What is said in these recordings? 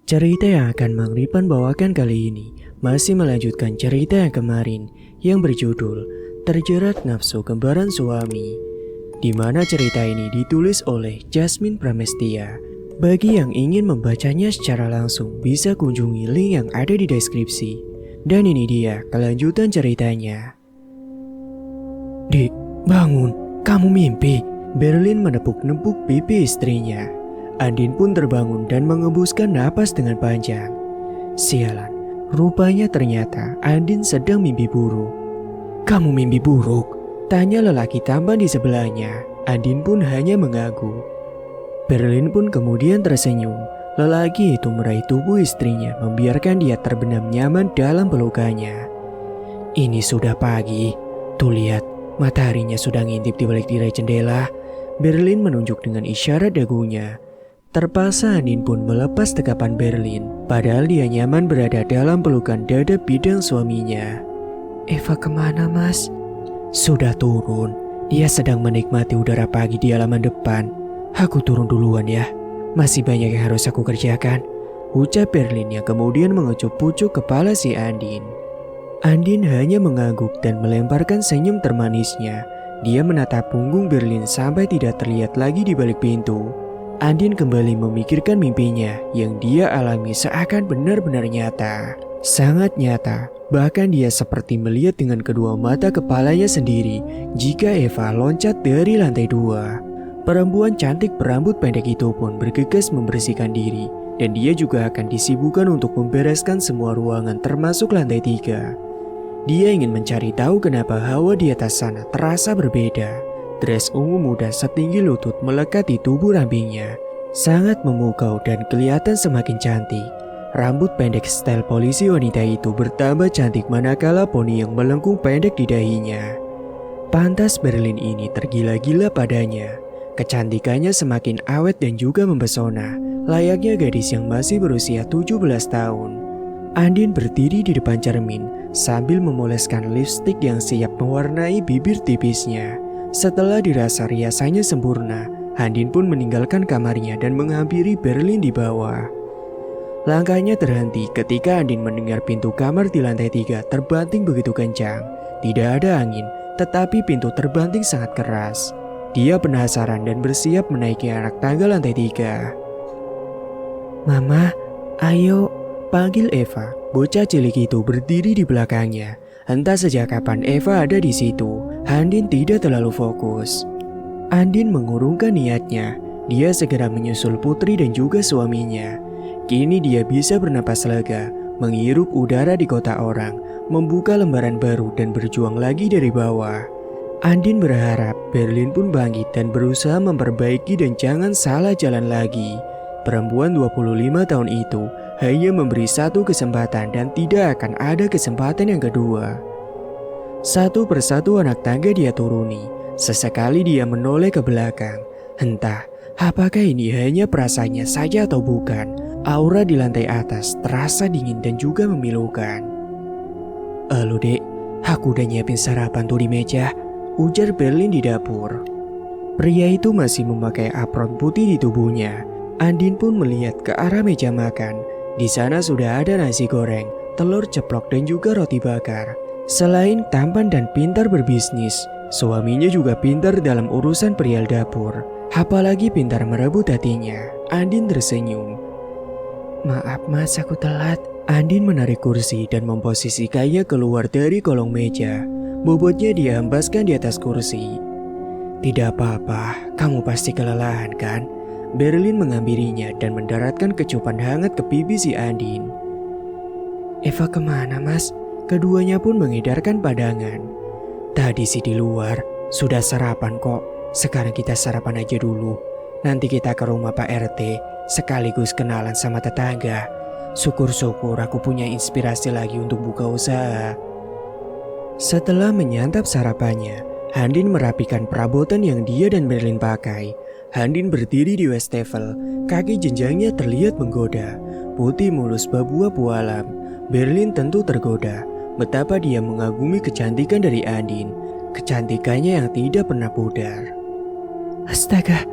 Cerita yang akan Mang Ripan bawakan kali ini masih melanjutkan cerita yang kemarin yang berjudul Terjerat Nafsu Kembaran Suami, di mana cerita ini ditulis oleh Jasmine Pramestia. Bagi yang ingin membacanya secara langsung bisa kunjungi link yang ada di deskripsi. Dan ini dia kelanjutan ceritanya. Dik, bangun, kamu mimpi. Berlin menepuk-nepuk pipi istrinya. Andin pun terbangun dan mengembuskan napas dengan panjang. Sialan, rupanya ternyata Andin sedang mimpi buruk. Kamu mimpi buruk? Tanya lelaki tampan di sebelahnya. Andin pun hanya mengaku. Berlin pun kemudian tersenyum. Lelaki itu meraih tubuh istrinya, membiarkan dia terbenam nyaman dalam pelukannya. Ini sudah pagi. Tuh lihat, mataharinya sudah ngintip di balik tirai jendela. Berlin menunjuk dengan isyarat dagunya. Terpaksa Andin pun melepas tekapan Berlin, padahal dia nyaman berada dalam pelukan dada bidang suaminya. Eva kemana, Mas? Sudah turun. Dia sedang menikmati udara pagi di halaman depan. Aku turun duluan ya. Masih banyak yang harus aku kerjakan, ucap Berlin yang kemudian mengecup pucuk kepala si Andin. Andin hanya mengangguk dan melemparkan senyum termanisnya. Dia menatap punggung Berlin sampai tidak terlihat lagi di balik pintu. Andin kembali memikirkan mimpinya yang dia alami seakan benar-benar nyata. Sangat nyata, bahkan dia seperti melihat dengan kedua mata kepalanya sendiri jika Eva loncat dari lantai 2. Perempuan cantik berambut pendek itu pun bergegas membersihkan diri dan dia juga akan disibukkan untuk membereskan semua ruangan termasuk lantai 3. Dia ingin mencari tahu kenapa hawa di atas sana terasa berbeda. Dress ungu muda setinggi lutut melekat di tubuh rampingnya. Sangat memukau dan kelihatan semakin cantik. Rambut pendek style polisi wanita itu bertambah cantik manakala poni yang melengkung pendek di dahinya. Pantas Berlin ini tergila-gila padanya. Kecantikannya semakin awet dan juga mempesona, layaknya gadis yang masih berusia 17 tahun. Andin berdiri di depan cermin sambil memoleskan lipstik yang siap mewarnai bibir tipisnya. Setelah dirasa riasannya sempurna, Andin pun meninggalkan kamarnya dan menghampiri Berlin di bawah. Langkahnya terhenti ketika Andin mendengar pintu kamar di lantai 3 terbanting begitu kencang. Tidak ada angin, tetapi pintu terbanting sangat keras. Dia penasaran dan bersiap menaiki anak tangga lantai 3. Mama, ayo, panggil Eva. Bocah cilik itu berdiri di belakangnya. Entah sejak kapan Eva ada di situ, Andin tidak terlalu fokus. Andin mengurungkan niatnya. Dia segera menyusul putri dan juga suaminya. Kini dia bisa bernapas lega, menghirup udara di kota orang, membuka lembaran baru dan berjuang lagi dari bawah. Andin berharap Berlin pun bangkit dan berusaha memperbaiki dan jangan salah jalan lagi. Perempuan 25 tahun itu hanya memberi satu kesempatan dan tidak akan ada kesempatan yang kedua. Satu persatu anak tangga dia turuni. Sesekali dia menoleh ke belakang. Entah apakah ini hanya perasaannya saja atau bukan. Aura di lantai atas terasa dingin dan juga memilukan. Halo dek, aku udah nyiapin sarapan tuh di meja, ujar Berlin di dapur. Pria itu masih memakai apron putih di tubuhnya. Andin pun melihat ke arah meja makan. Di sana sudah ada nasi goreng, telur ceplok dan juga roti bakar. Selain tampan dan pintar berbisnis, suaminya juga pintar dalam urusan perial dapur. Apalagi pintar merebut hatinya. Andin tersenyum. Maaf mas, aku telat. Andin menarik kursi dan memposisikannya keluar dari kolong meja. Bobotnya dia hempaskan di atas kursi. Tidak apa-apa, kamu pasti kelelahan kan? Berlin menghampirinya dan mendaratkan kecupan hangat ke pipi si Andin. Eva kemana mas? Keduanya pun mengedarkan pandangan. Tadi sih di luar, sudah sarapan kok. Sekarang kita sarapan aja dulu. Nanti kita ke rumah Pak RT, sekaligus kenalan sama tetangga. Syukur-syukur aku punya inspirasi lagi untuk buka usaha. Setelah menyantap sarapannya, Andin merapikan perabotan yang dia dan Berlin pakai. Andin berdiri di wastafel, kaki jenjangnya terlihat menggoda. Putih mulus babu-abu alam. Berlin tentu tergoda. Betapa dia mengagumi kecantikan dari Andin. Kecantikannya yang tidak pernah pudar. Astaga,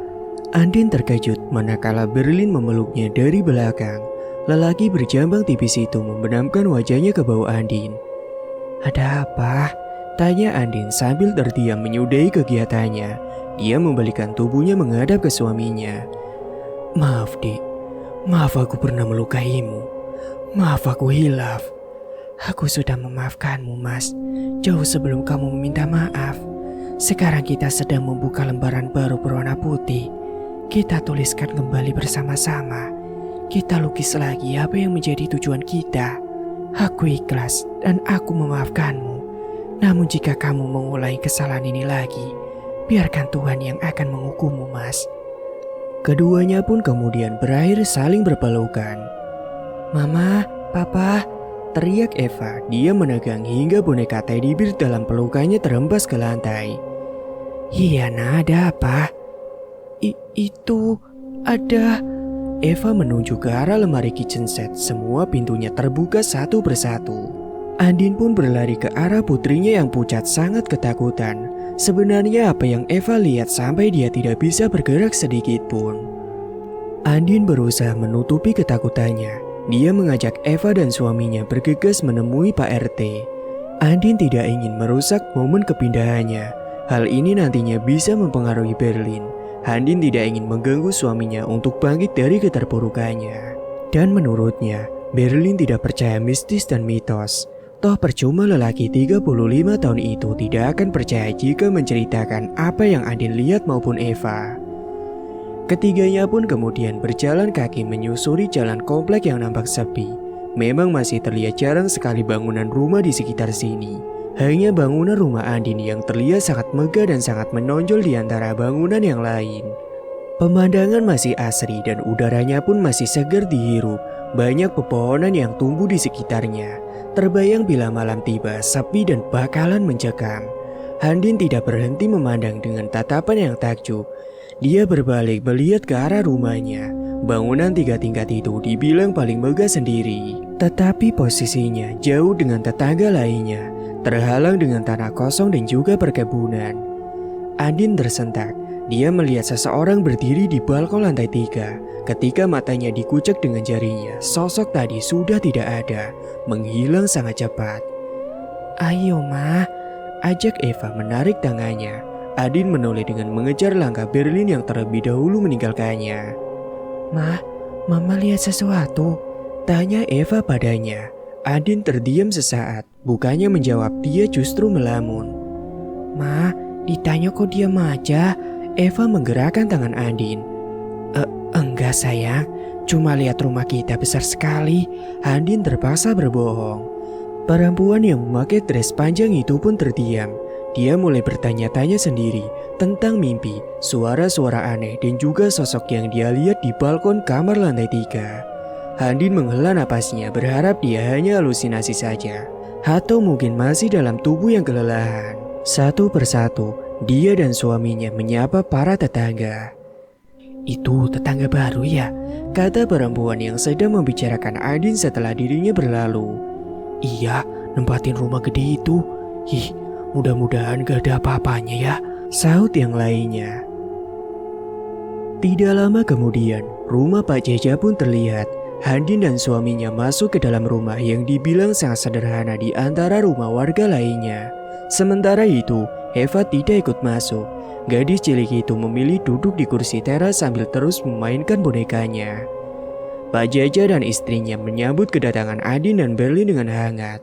Andin terkejut manakala Berlin memeluknya dari belakang. Lelaki berjambang tipis itu membenamkan wajahnya ke bau Andin. "Ada apa?" tanya Andin sambil terdiam menyudahi kegiatannya. Dia membalikkan tubuhnya menghadap ke suaminya. "Maaf, Dik. Maaf aku pernah melukaimu. Maaf aku hilaf." "Aku sudah memaafkanmu, Mas. Jauh sebelum kamu meminta maaf. Sekarang kita sedang membuka lembaran baru berwarna putih. Kita tuliskan kembali bersama-sama. Kita lukis lagi apa yang menjadi tujuan kita. Aku ikhlas dan aku memaafkanmu. Namun jika kamu mengulangi kesalahan ini lagi, biarkan Tuhan yang akan menghukummu, Mas." Keduanya pun kemudian berakhir saling berpelukan. "Mama, Papa," teriak Eva. Dia menegang hingga boneka teddy bear dalam pelukannya terhempas ke lantai. "Iya, ada apa?" Itu ada..." Eva menunjuk ke arah lemari kitchen set. Semua pintunya terbuka satu persatu. Andin pun berlari ke arah putrinya yang pucat sangat ketakutan. Sebenarnya apa yang Eva lihat sampai dia tidak bisa bergerak sedikit pun. Andin berusaha menutupi ketakutannya. Dia mengajak Eva dan suaminya bergegas menemui Pak RT. Andin tidak ingin merusak momen kepindahannya. Hal ini nantinya bisa mempengaruhi Berlin. Andin tidak ingin mengganggu suaminya untuk bangkit dari keterpurukannya. Dan menurutnya, Berlin tidak percaya mistis dan mitos. Toh percuma lelaki 35 tahun itu tidak akan percaya jika menceritakan apa yang Andin lihat maupun Eva. Ketiganya pun kemudian berjalan kaki menyusuri jalan komplek yang nampak sepi. Memang masih terlihat jarang sekali bangunan rumah di sekitar sini. Hanya bangunan rumah Andin yang terlihat sangat megah dan sangat menonjol di antara bangunan yang lain. Pemandangan masih asri dan udaranya pun masih segar dihirup. Banyak pepohonan yang tumbuh di sekitarnya. Terbayang bila malam tiba, sepi dan bakalan mencekam. Andin tidak berhenti memandang dengan tatapan yang takjub. Dia berbalik melihat ke arah rumahnya. Bangunan 3 tingkat itu dibilang paling megah sendiri. Tetapi posisinya jauh dengan tetangga lainnya. Terhalang dengan tanah kosong dan juga perkebunan. Andin tersentak. Dia melihat seseorang berdiri di balkon lantai 3. Ketika matanya dikucek dengan jarinya, sosok tadi sudah tidak ada, menghilang sangat cepat. "Ayo, Ma," ajak Eva menarik tangannya. Andin menoleh dengan mengejar langkah Berlin yang terlebih dahulu meninggalkannya. "Ma, Mama lihat sesuatu?" tanya Eva padanya. Andin terdiam sesaat, bukannya menjawab, dia justru melamun. "Ma, ditanya kok diam aja?" Eva menggerakkan tangan Andin. Enggak sayang, cuma lihat rumah kita besar sekali." Andin terpaksa berbohong. Perempuan yang memakai dress panjang itu pun terdiam. Dia mulai bertanya-tanya sendiri tentang mimpi, suara-suara aneh dan juga sosok yang dia lihat di balkon kamar lantai 3. Andin menghela napasnya berharap dia hanya halusinasi saja. Atau mungkin masih dalam tubuh yang kelelahan. Satu persatu, dia dan suaminya menyapa para tetangga. "Itu tetangga baru ya?" kata perempuan yang sedang membicarakan Andin setelah dirinya berlalu. "Iya, nempatin rumah gede itu. Ih, mudah-mudahan gak ada apa-apanya ya," sahut yang lainnya. Tidak lama kemudian, rumah Pak Jaja pun terlihat. Andin dan suaminya masuk ke dalam rumah yang dibilang sangat sederhana di antara rumah warga lainnya. Sementara itu, Eva tidak ikut masuk. Gadis cilik itu memilih duduk di kursi teras sambil terus memainkan bonekanya. Pak Jaja dan istrinya menyambut kedatangan Andin dan Berlin dengan hangat.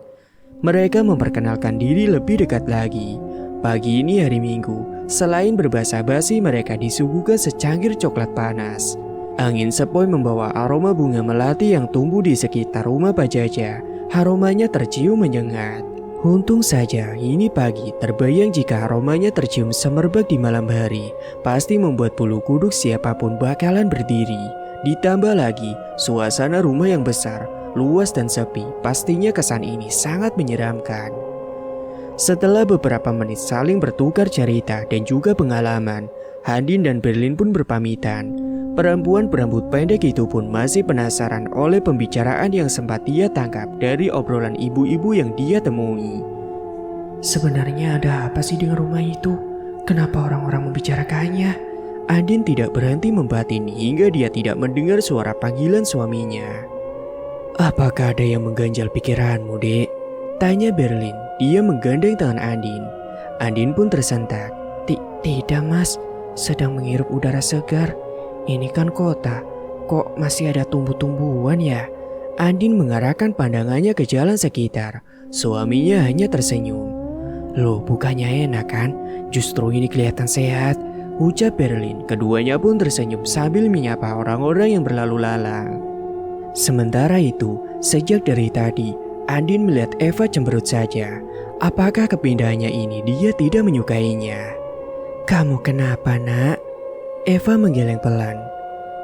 Mereka memperkenalkan diri lebih dekat lagi. Pagi ini hari Minggu, selain berbasa-basi mereka disuguhkan secangkir coklat panas. Angin sepoi membawa aroma bunga melati yang tumbuh di sekitar rumah Pak Jaja. Aromanya tercium menyengat. Untung saja ini pagi, terbayang jika aromanya tercium semerbak di malam hari, pasti membuat bulu kuduk siapapun bakalan berdiri. Ditambah lagi, suasana rumah yang besar, luas dan sepi, pastinya kesan ini sangat menyeramkan. Setelah beberapa menit saling bertukar cerita dan juga pengalaman, Andin dan Berlin pun berpamitan. Perempuan berambut pendek itu pun masih penasaran oleh pembicaraan yang sempat dia tangkap dari obrolan ibu-ibu yang dia temui. "Sebenarnya ada apa sih dengan rumah itu? Kenapa orang-orang membicarakannya?" Andin tidak berhenti membatin hingga dia tidak mendengar suara panggilan suaminya. Apakah ada yang mengganjal pikiranmu, Dek? Tanya Berlin. Dia menggandeng tangan Andin. Andin pun tersentak. Tidak, Mas. Sedang menghirup udara segar. Ini kan kota. Kok masih ada tumbuh-tumbuhan ya? Andin mengarahkan pandangannya ke jalan sekitar. Suaminya hanya tersenyum. Loh, bukannya enak kan? Justru ini kelihatan sehat, ucap Berlin. Keduanya pun tersenyum sambil menyapa orang-orang yang berlalu lalang. Sementara itu, sejak dari tadi, Andin melihat Eva cemberut saja. Apakah kepindahannya ini dia tidak menyukainya? Kamu kenapa, Nak? Eva menggeleng pelan.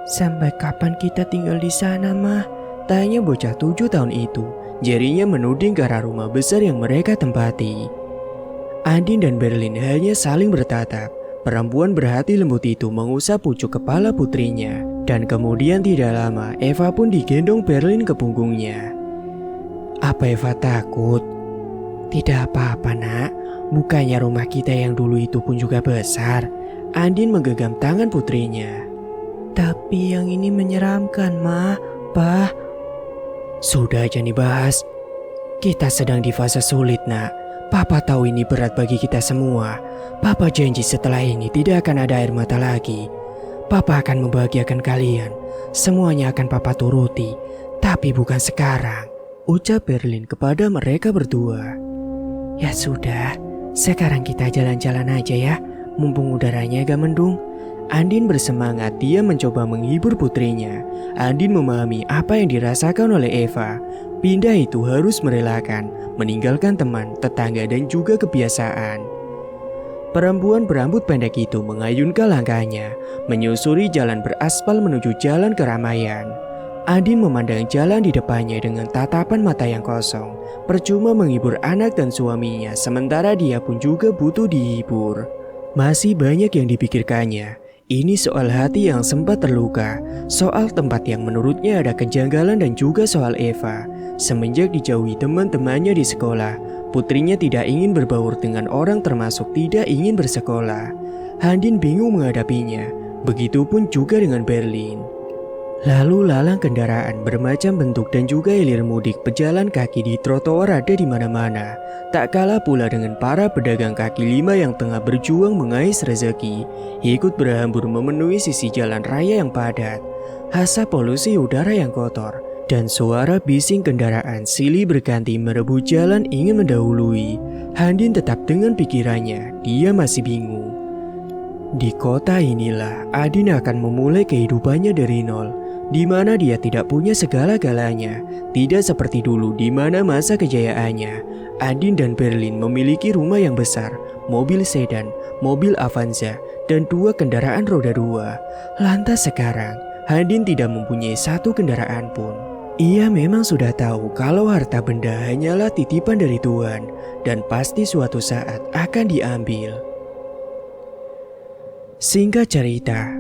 Sampai kapan kita tinggal di sana, Mah? Tanya bocah 7 tahun itu. Jarinya menuding ke arah rumah besar yang mereka tempati. Andin dan Berlin hanya saling bertatap. Perempuan berhati lembut itu mengusap pucuk kepala putrinya. Dan kemudian tidak lama, Eva pun digendong Berlin ke punggungnya. Apa Eva takut? Tidak apa-apa, Nak. Bukannya rumah kita yang dulu itu pun juga besar. Andin menggenggam tangan putrinya. Tapi yang ini menyeramkan, Ma. Pa. Sudah, jangan dibahas. Kita sedang di fase sulit, Nak. Papa tahu ini berat bagi kita semua. Papa janji setelah ini tidak akan ada air mata lagi. Papa akan membahagiakan kalian. Semuanya akan Papa turuti. Tapi bukan sekarang, ucap Berlin kepada mereka berdua. Ya sudah, sekarang kita jalan-jalan aja ya. Mumpung udaranya agak mendung. Andin bersemangat, dia mencoba menghibur putrinya. Andin memahami apa yang dirasakan oleh Eva. Pindah itu harus merelakan, meninggalkan teman, tetangga dan juga kebiasaan. Perempuan berambut pendek itu mengayunkan langkahnya, menyusuri jalan beraspal menuju jalan keramaian. Andin memandang jalan di depannya dengan tatapan mata yang kosong. Percuma menghibur anak dan suaminya, sementara dia pun juga butuh dihibur. Masih banyak yang dipikirkannya. Ini soal hati yang sempat terluka, soal tempat yang menurutnya ada kejanggalan dan juga soal Eva. Semenjak dijauhi teman-temannya di sekolah, putrinya tidak ingin berbaur dengan orang termasuk tidak ingin bersekolah. Andin bingung menghadapinya, begitupun juga dengan Berlin. Lalu lalang kendaraan bermacam bentuk dan juga hilir mudik pejalan kaki di trotoar ada di mana-mana. Tak kalah pula dengan para pedagang kaki lima yang tengah berjuang mengais rezeki, ikut berhambur memenuhi sisi jalan raya yang padat. Asap polusi udara yang kotor dan suara bising kendaraan silih berganti merebut jalan ingin mendahului. Andin tetap dengan pikirannya, dia masih bingung. Di kota inilah Andin akan memulai kehidupannya dari nol, di mana dia tidak punya segala-galanya. Tidak seperti dulu di mana masa kejayaannya. Andin dan Berlin memiliki rumah yang besar, mobil sedan, mobil Avanza, dan 2 kendaraan roda 2. Lantas sekarang, Andin tidak mempunyai 1 kendaraan pun. Ia memang sudah tahu kalau harta benda hanyalah titipan dari Tuhan, dan pasti suatu saat akan diambil. Singkat cerita,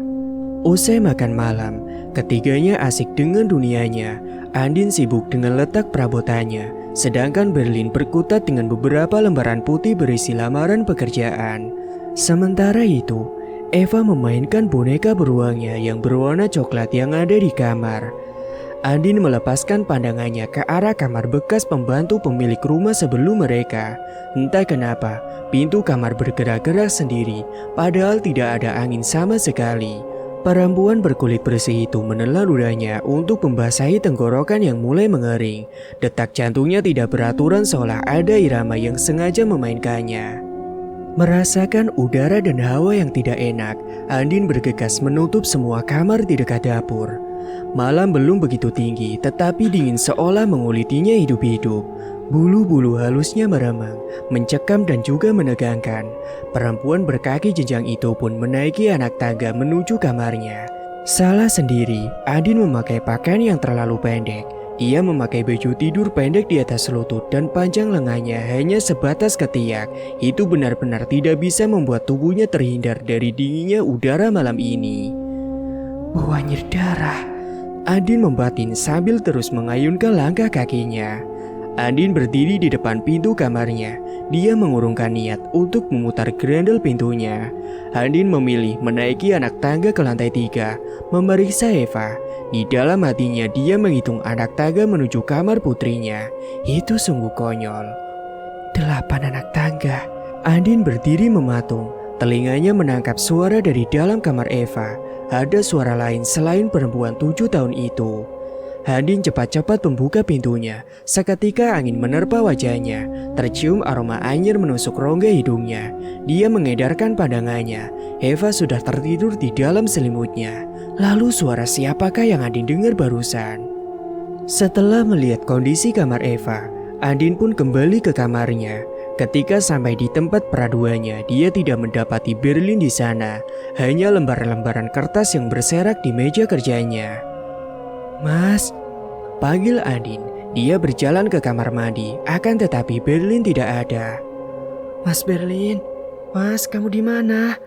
usai makan malam, ketiganya asik dengan dunianya. Andin sibuk dengan letak perabotannya, sedangkan Berlin berkutat dengan beberapa lembaran putih berisi lamaran pekerjaan. Sementara itu, Eva memainkan boneka beruangnya yang berwarna coklat yang ada di kamar. Andin melepaskan pandangannya ke arah kamar bekas pembantu pemilik rumah sebelum mereka. Entah kenapa, pintu kamar bergerak-gerak sendiri, padahal tidak ada angin sama sekali. Perempuan berkulit bersih itu menelan ludahnya untuk membasahi tenggorokan yang mulai mengering. Detak jantungnya tidak beraturan seolah ada irama yang sengaja memainkannya. Merasakan udara dan hawa yang tidak enak, Andin bergegas menutup semua kamar di dekat dapur. Malam belum begitu tinggi, tetapi dingin seolah mengulitinya hidup-hidup. Bulu-bulu halusnya meremang, mencekam dan juga menegangkan. Perempuan berkaki jenjang itu pun menaiki anak tangga menuju kamarnya. Salah sendiri, Andin memakai pakaian yang terlalu pendek. Ia memakai baju tidur pendek di atas lutut dan panjang lengannya hanya sebatas ketiak. Itu benar-benar tidak bisa membuat tubuhnya terhindar dari dinginnya udara malam ini. Buanyir darah. Andin membatin sambil terus mengayunkan langkah kakinya. Andin berdiri di depan pintu kamarnya. Dia mengurungkan niat untuk memutar grendel pintunya. Andin memilih menaiki anak tangga ke lantai 3, memeriksa Eva. Di dalam hatinya dia menghitung anak tangga menuju kamar putrinya. Itu sungguh konyol. 8 anak tangga. Andin berdiri mematung. Telinganya menangkap suara dari dalam kamar Eva. Ada suara lain selain perempuan 7 tahun itu. Andin cepat-cepat membuka pintunya. Seketika angin menerpa wajahnya. Tercium aroma anyir menusuk rongga hidungnya. Dia mengedarkan pandangannya. Eva sudah tertidur di dalam selimutnya. Lalu suara siapakah yang Andin dengar barusan? Setelah melihat kondisi kamar Eva, Andin pun kembali ke kamarnya. Ketika sampai di tempat peraduannya, dia tidak mendapati Berlin di sana. Hanya lembaran-lembaran kertas yang berserak di meja kerjanya. "Mas," panggil Andin. Dia berjalan ke kamar mandi, akan tetapi Berlin tidak ada. "Mas Berlin, Mas, kamu di mana?"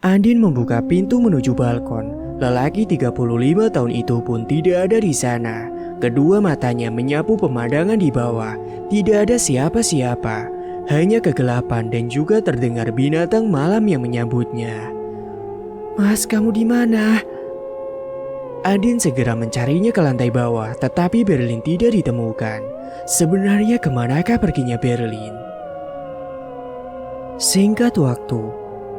Andin membuka pintu menuju balkon. Lelaki 35 tahun itu pun tidak ada di sana. Kedua matanya menyapu pemandangan di bawah. Tidak ada siapa-siapa. Hanya kegelapan dan juga terdengar binatang malam yang menyambutnya. "Mas, kamu di mana?" Andin segera mencarinya ke lantai bawah, tetapi Berlin tidak ditemukan. Sebenarnya kemanakah perginya Berlin? Singkat waktu,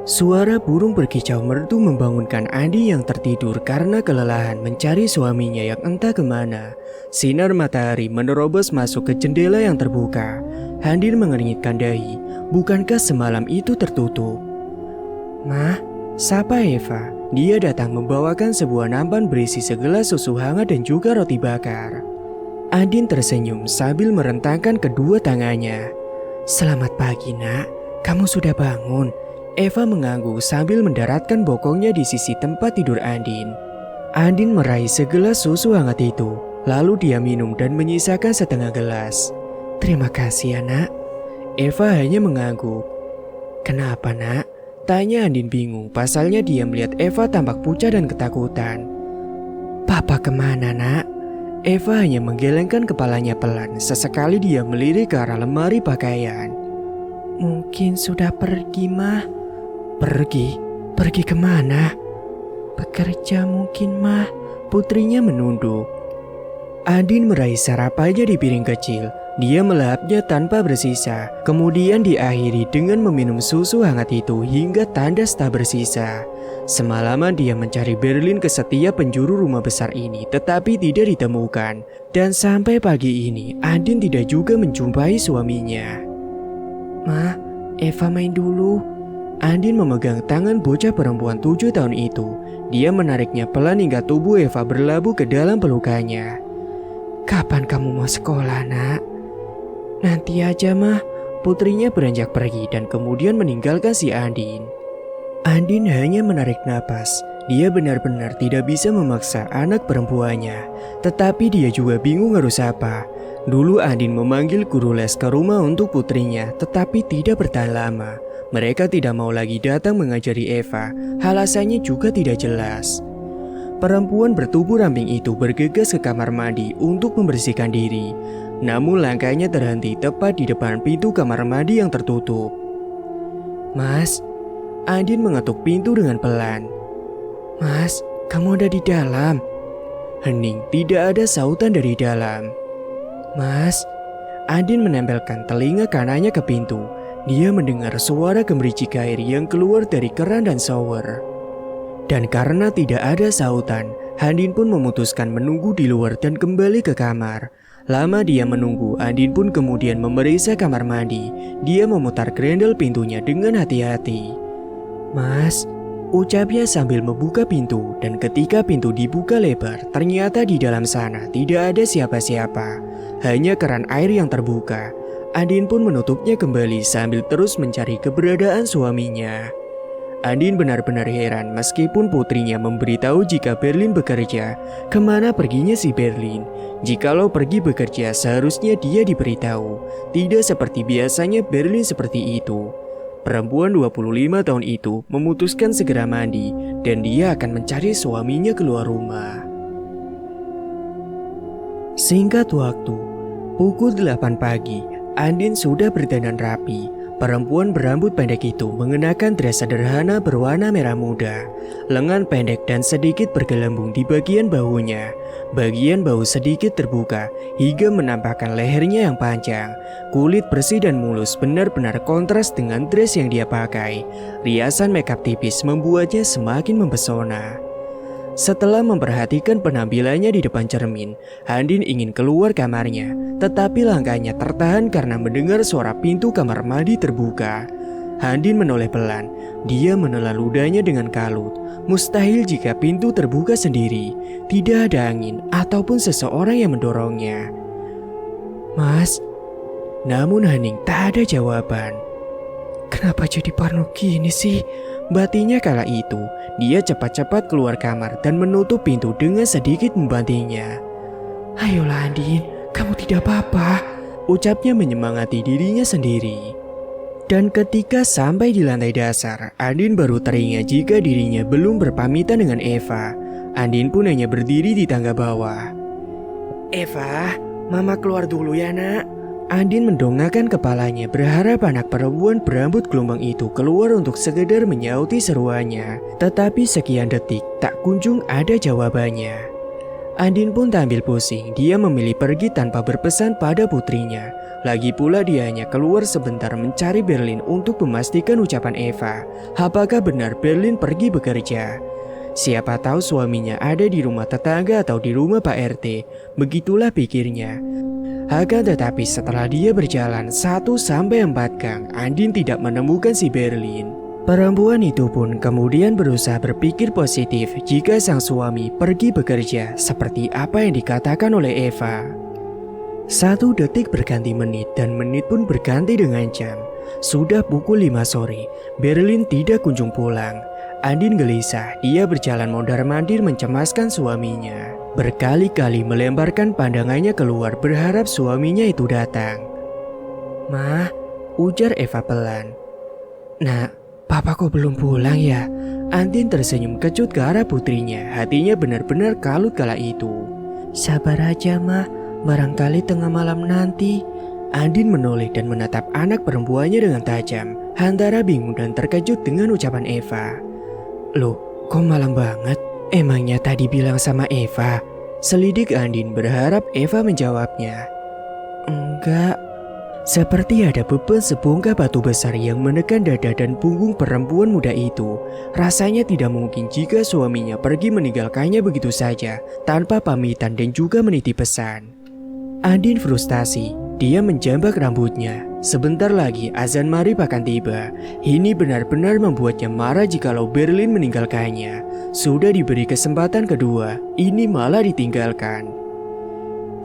suara burung berkicau merdu membangunkan Andin yang tertidur karena kelelahan mencari suaminya yang entah kemana. Sinar matahari menerobos masuk ke jendela yang terbuka. Andin mengernyitkan dahi. Bukankah semalam itu tertutup? "Mah," sapa Eva. Dia datang membawakan sebuah nampan berisi segelas susu hangat dan juga roti bakar. Andin tersenyum sambil merentangkan kedua tangannya. "Selamat pagi, Nak. Kamu sudah bangun?" Eva mengangguk sambil mendaratkan bokongnya di sisi tempat tidur Andin. Andin meraih segelas susu hangat itu. Lalu dia minum dan menyisakan setengah gelas. "Terima kasih ya, Nak." Eva hanya mengangguk. "Kenapa, Nak?" tanya Andin bingung, pasalnya dia melihat Eva tampak pucat dan ketakutan. "Papa kemana, Nak?" Eva hanya menggelengkan kepalanya pelan. Sesekali dia melirik ke arah lemari pakaian. "Mungkin sudah pergi, Mah." "Pergi? Pergi kemana?" "Bekerja mungkin, Mah." Putrinya menunduk. Andin meraih sarapannya di piring kecil. Dia melahapnya tanpa bersisa. Kemudian diakhiri dengan meminum susu hangat itu hingga tandas tak bersisa. Semalaman dia mencari Berlin ke setiap penjuru rumah besar ini, tetapi tidak ditemukan. Dan sampai pagi ini, Andin tidak juga menjumpai suaminya. "Ma, Eva main dulu." Andin memegang tangan bocah perempuan 7 tahun itu. Dia menariknya pelan hingga tubuh Eva berlabuh ke dalam pelukannya. "Kapan kamu mau sekolah, Nak?" "Nanti aja, Mah." Putrinya beranjak pergi dan kemudian meninggalkan si Andin. Andin hanya menarik napas. Dia benar-benar tidak bisa memaksa anak perempuannya. Tetapi dia juga bingung harus apa. Dulu Andin memanggil guru les ke rumah untuk putrinya, tetapi tidak bertahan lama. Mereka tidak mau lagi datang mengajari Eva. Alasannya juga tidak jelas. Perempuan bertubuh ramping itu bergegas ke kamar mandi untuk membersihkan diri. Namun langkahnya terhenti tepat di depan pintu kamar mandi yang tertutup. "Mas," Andin mengetuk pintu dengan pelan. "Mas, kamu ada di dalam?" Hening, tidak ada sautan dari dalam. "Mas." Andin menempelkan telinga kanannya ke pintu. Dia mendengar suara gemericik air yang keluar dari keran dan shower. Dan karena tidak ada sautan, Andin pun memutuskan menunggu di luar dan kembali ke kamar. Lama dia menunggu, Andin pun kemudian memeriksa kamar mandi. Dia memutar grendel pintunya dengan hati-hati. "Mas," ucapnya sambil membuka pintu. Dan ketika pintu dibuka lebar, ternyata di dalam sana tidak ada siapa-siapa. Hanya keran air yang terbuka. Andin pun menutupnya kembali sambil terus mencari keberadaan suaminya. Andin benar-benar heran meskipun putrinya memberitahu jika Berlin bekerja. Kemana perginya si Berlin? Jikalau pergi bekerja seharusnya dia diberitahu. Tidak seperti biasanya Berlin seperti itu. Perempuan 25 tahun itu memutuskan segera mandi dan dia akan mencari suaminya keluar rumah. Singkat waktu, Pukul 8 pagi, Andin sudah berdandan rapi. Perempuan berambut pendek itu mengenakan dress sederhana berwarna merah muda, lengan pendek dan sedikit bergelembung di bagian bahunya. Bagian bahu sedikit terbuka hingga menampakkan lehernya yang panjang. Kulit bersih dan mulus benar-benar kontras dengan dress yang dia pakai. Riasan makeup tipis membuatnya semakin mempesona. Setelah memperhatikan penampilannya di depan cermin, Andin ingin keluar kamarnya, tetapi langkahnya tertahan karena mendengar suara pintu kamar mandi terbuka. Andin menoleh pelan, dia menelan ludahnya dengan kalut. Mustahil jika pintu terbuka sendiri, tidak ada angin ataupun seseorang yang mendorongnya. "Mas?" Namun hening tak ada jawaban. "Kenapa jadi parno gini sih?" Batinya kala itu. Dia cepat-cepat keluar kamar dan menutup pintu dengan sedikit membantingnya. "Ayolah Andin, kamu tidak apa-apa," ucapnya menyemangati dirinya sendiri. Dan ketika sampai di lantai dasar, Andin baru teringat jika dirinya belum berpamitan dengan Eva. Andin pun hanya berdiri di tangga bawah. "Eva, mama keluar dulu ya nak." Andin mendongakkan kepalanya berharap anak perempuan berambut gelombang itu keluar untuk sekedar menyauti seruannya. Tetapi sekian detik tak kunjung ada jawabannya. Andin pun tampil pusing, dia memilih pergi tanpa berpesan pada putrinya. Lagi pula dia hanya keluar sebentar mencari Berlin untuk memastikan ucapan Eva. Apakah benar Berlin pergi bekerja? Siapa tahu suaminya ada di rumah tetangga atau di rumah Pak RT, begitulah pikirnya. Akan tetapi setelah dia berjalan 1-4 gang, Andin tidak menemukan si Berlin. Perempuan itu pun kemudian berusaha berpikir positif jika sang suami pergi bekerja seperti apa yang dikatakan oleh Eva. 1 detik berganti menit dan menit pun berganti dengan jam. Sudah pukul 5 sore, Berlin tidak kunjung pulang. Andin gelisah, dia berjalan mondar-mandir mencemaskan suaminya. Berkali-kali melemparkan pandangannya keluar berharap suaminya itu datang. "Mah," ujar Eva pelan. "Nak, papa kok belum pulang ya?" Andin tersenyum kecut ke arah putrinya, hatinya benar-benar kalut kala itu. "Sabar aja mah, barangkali tengah malam nanti." Andin menoleh dan menatap anak perempuannya dengan tajam, antara bingung dan terkejut dengan ucapan Eva. "Loh, kok malam banget? Emangnya tadi bilang sama Eva?" Selidik Andin berharap Eva menjawabnya. "Enggak." Seperti ada beban sebongkah batu besar yang menekan dada dan punggung perempuan muda itu. Rasanya tidak mungkin jika suaminya pergi meninggalkannya begitu saja, tanpa pamitan dan juga menitip pesan. Andin frustasi, dia menjambak rambutnya. Sebentar lagi azan maghrib akan tiba. Ini benar-benar membuatnya marah jikalau Berlin meninggalkannya. Sudah diberi kesempatan kedua, ini malah ditinggalkan.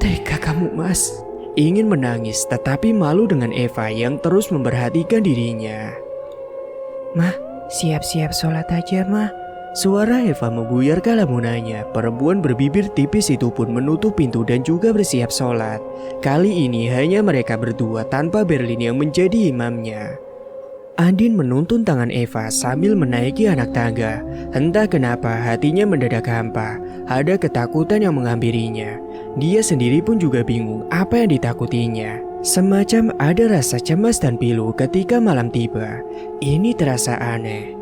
"Tega kamu mas." Ingin menangis tetapi malu dengan Eva yang terus memperhatikan dirinya. "Mah, siap-siap sholat aja mah." Suara Eva membuyar kala munanya. Perempuan berbibir tipis itu pun menutup pintu dan juga bersiap sholat. Kali ini hanya mereka berdua tanpa Berlin yang menjadi imamnya. Andin menuntun tangan Eva sambil menaiki anak tangga. Entah kenapa hatinya mendadak hampa. Ada ketakutan yang menghampirinya. Dia sendiri pun juga bingung apa yang ditakutinya. Semacam ada rasa cemas dan pilu ketika malam tiba. Ini terasa aneh.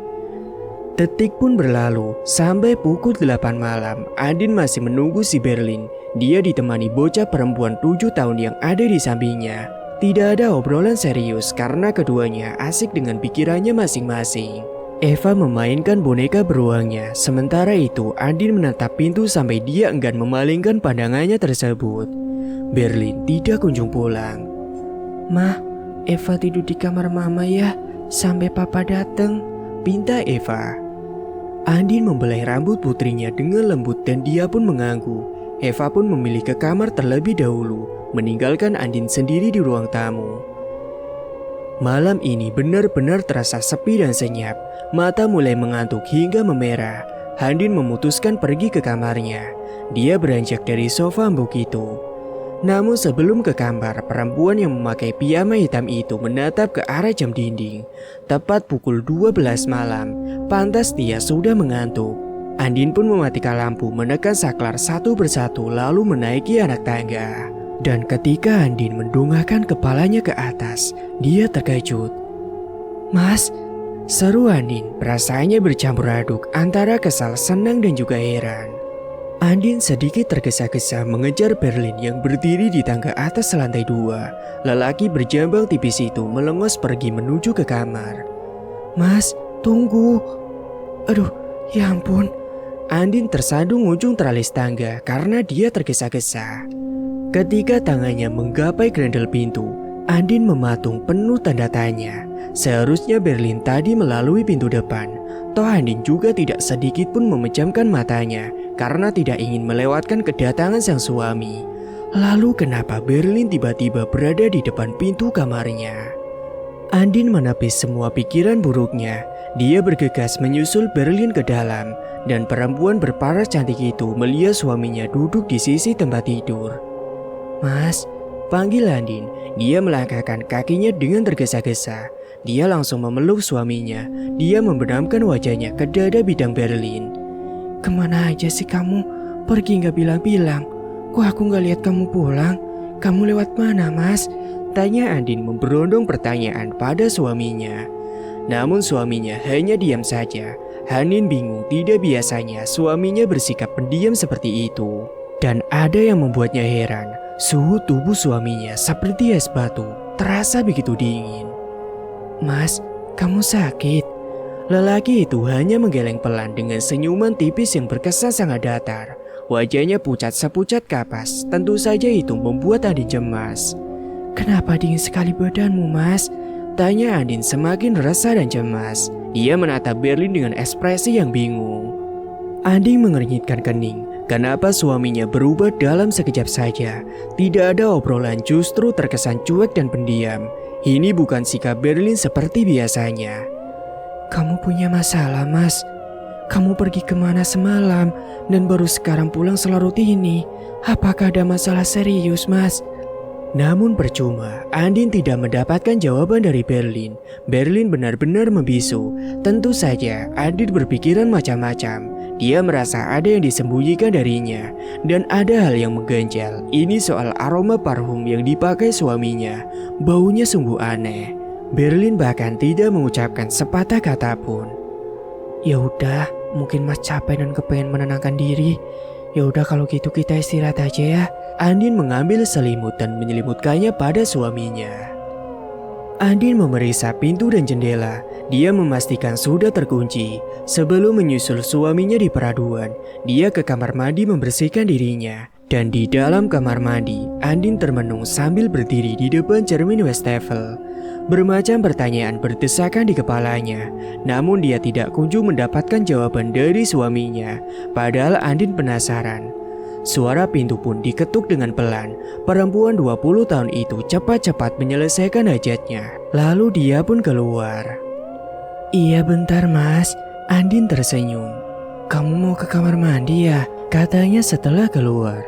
Detik pun berlalu, sampai pukul 8 malam, Andin masih menunggu si Berlin. Dia ditemani bocah perempuan 7 tahun yang ada di sampingnya. Tidak ada obrolan serius karena keduanya asik dengan pikirannya masing-masing. Eva memainkan boneka beruangnya, sementara itu Andin menatap pintu sampai dia enggan memalingkan pandangannya tersebut. Berlin tidak kunjung pulang. "Mah, Eva tidur di kamar mama ya, sampai papa datang," pinta Eva. Andin membelai rambut putrinya dengan lembut dan dia pun mengangguk. Eva pun memilih ke kamar terlebih dahulu, meninggalkan Andin sendiri di ruang tamu. Malam ini benar-benar terasa sepi dan senyap. Mata mulai mengantuk hingga memerah. Andin memutuskan pergi ke kamarnya. Dia beranjak dari sofa empuk itu. Namun sebelum ke kamar, perempuan yang memakai piyama hitam itu menatap ke arah jam dinding. Tepat pukul 12 malam, pantas dia sudah mengantuk. Andin pun mematikan lampu, menekan saklar satu persatu lalu menaiki anak tangga. Dan ketika Andin mendongakkan kepalanya ke atas, dia terkejut. "Mas," seru Andin, perasaannya bercampur aduk antara kesal, senang dan juga heran. Andin sedikit tergesa-gesa mengejar Berlin yang berdiri di tangga atas lantai 2. Lelaki berjambang tipis itu melengos pergi menuju ke kamar. "Mas, tunggu." "Aduh, ya ampun." Andin tersandung ujung teralis tangga karena dia tergesa-gesa. Ketika tangannya menggapai grendel pintu, Andin mematung penuh tanda tanya. Seharusnya Berlin tadi melalui pintu depan. Toh Andin juga tidak sedikit pun memejamkan matanya karena tidak ingin melewatkan kedatangan sang suami. Lalu kenapa Berlin tiba-tiba berada di depan pintu kamarnya? Andin menepis semua pikiran buruknya. Dia bergegas menyusul Berlin ke dalam, dan perempuan berparas cantik itu melihat suaminya duduk di sisi tempat tidur. "Mas," panggil Andin. Dia melangkahkan kakinya dengan tergesa-gesa. Dia langsung memeluk suaminya. Dia membenamkan wajahnya ke dada bidang Berlin. "Kemana aja sih kamu? Pergi gak bilang-bilang. Kok aku gak lihat kamu pulang? Kamu lewat mana, Mas?" tanya Andin memberondong pertanyaan pada suaminya. Namun suaminya hanya diam saja. Andin bingung, tidak biasanya suaminya bersikap pendiam seperti itu. Dan ada yang membuatnya heran. Suhu tubuh suaminya seperti es batu, terasa begitu dingin. "Mas, kamu sakit?" Lelaki itu hanya menggeleng pelan dengan senyuman tipis yang berkesan sangat datar. Wajahnya pucat sepucat kapas, tentu saja itu membuat Andin cemas. "Kenapa dingin sekali badanmu, Mas?" tanya Andin semakin resah dan cemas. Dia menatap Berlin dengan ekspresi yang bingung. Andin mengernyitkan kening. Kenapa suaminya berubah dalam sekejap saja? Tidak ada obrolan, justru terkesan cuek dan pendiam. Ini bukan sikap Berlin seperti biasanya. "Kamu punya masalah, Mas? Kamu pergi kemana semalam dan baru sekarang pulang selarut ini? Apakah ada masalah serius, Mas?" Namun percuma, Andin tidak mendapatkan jawaban dari Berlin. Berlin benar-benar membisu. Tentu saja Andin berpikiran macam-macam. Dia merasa ada yang disembunyikan darinya. Dan ada hal yang mengganjal. Ini soal aroma parfum yang dipakai suaminya. Baunya sungguh aneh. Berlin bahkan tidak mengucapkan sepatah kata pun. "Ya udah, mungkin Mas capek dan kepengen menenangkan diri. Ya udah kalau gitu kita istirahat aja ya." Andin mengambil selimut dan menyelimutkannya pada suaminya. Andin memeriksa pintu dan jendela. Dia memastikan sudah terkunci. Sebelum menyusul suaminya di peraduan, dia ke kamar mandi membersihkan dirinya. Dan di dalam kamar mandi, Andin termenung sambil berdiri di depan cermin wastafel. Bermacam pertanyaan berdesakan di kepalanya. Namun dia tidak kunjung mendapatkan jawaban dari suaminya. Padahal Andin penasaran. Suara pintu pun diketuk dengan pelan. Perempuan 20 tahun itu cepat-cepat menyelesaikan hajatnya. Lalu dia pun keluar. "Iya bentar, Mas." Andin tersenyum. "Kamu mau ke kamar mandi ya?" katanya setelah keluar.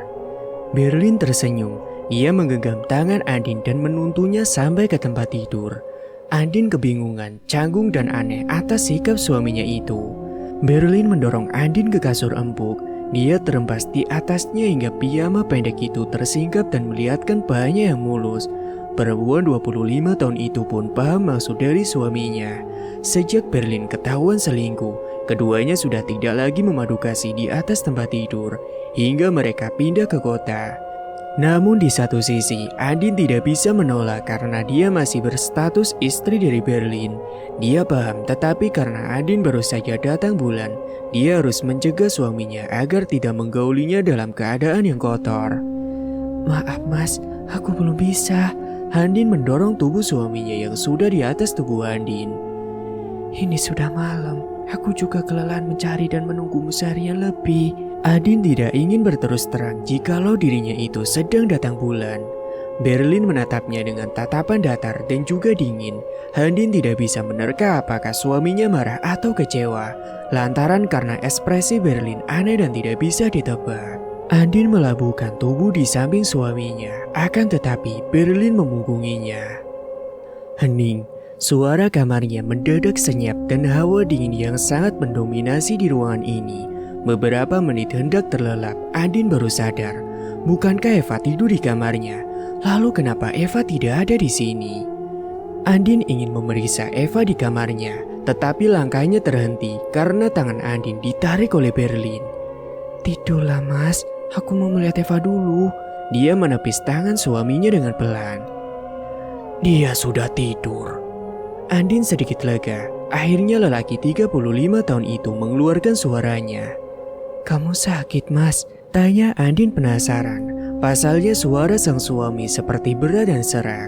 Berlin tersenyum. Ia menggenggam tangan Andin dan menuntunnya sampai ke tempat tidur. Andin kebingungan, canggung dan aneh atas sikap suaminya itu. Berlin mendorong Andin ke kasur empuk. Dia terembas di atasnya hingga piyama pendek itu tersingkap dan melihatkan pahanya yang mulus. Perempuan 25 tahun itu pun paham maksud dari suaminya. Sejak Berlin ketahuan selingkuh, keduanya sudah tidak lagi memadu kasih di atas tempat tidur, hingga mereka pindah ke kota. Namun di satu sisi, Andin tidak bisa menolak karena dia masih berstatus istri dari Berlin. Dia paham, tetapi karena Andin baru saja datang bulan, dia harus mencegah suaminya agar tidak menggaulinya dalam keadaan yang kotor. "Maaf Mas, aku belum bisa." Andin mendorong tubuh suaminya yang sudah di atas tubuh Andin. "Ini sudah malam, aku juga kelelahan mencari dan menunggumu seharian lebih." Andin tidak ingin berterus terang jikalau dirinya itu sedang datang bulan. Berlin menatapnya dengan tatapan datar dan juga dingin. Andin tidak bisa menerka apakah suaminya marah atau kecewa, lantaran karena ekspresi Berlin aneh dan tidak bisa ditebak. Andin melabuhkan tubuh di samping suaminya, akan tetapi Berlin memunggunginya. Hening, suara kamarnya mendadak senyap dan hawa dingin yang sangat mendominasi di ruangan ini. Beberapa menit hendak terlelap, Andin baru sadar Bukankah Eva tidur di kamarnya? Lalu kenapa Eva tidak ada di sini? Andin ingin memeriksa Eva di kamarnya, tetapi langkahnya terhenti karena tangan Andin ditarik oleh Berlin. Tidurlah mas, aku mau melihat Eva dulu. Dia menepis tangan suaminya dengan pelan. Dia sudah tidur. Andin sedikit lega. Akhirnya lelaki 35 tahun itu mengeluarkan suaranya. Kamu sakit mas? Tanya Andin penasaran. Pasalnya suara sang suami seperti berat dan serak.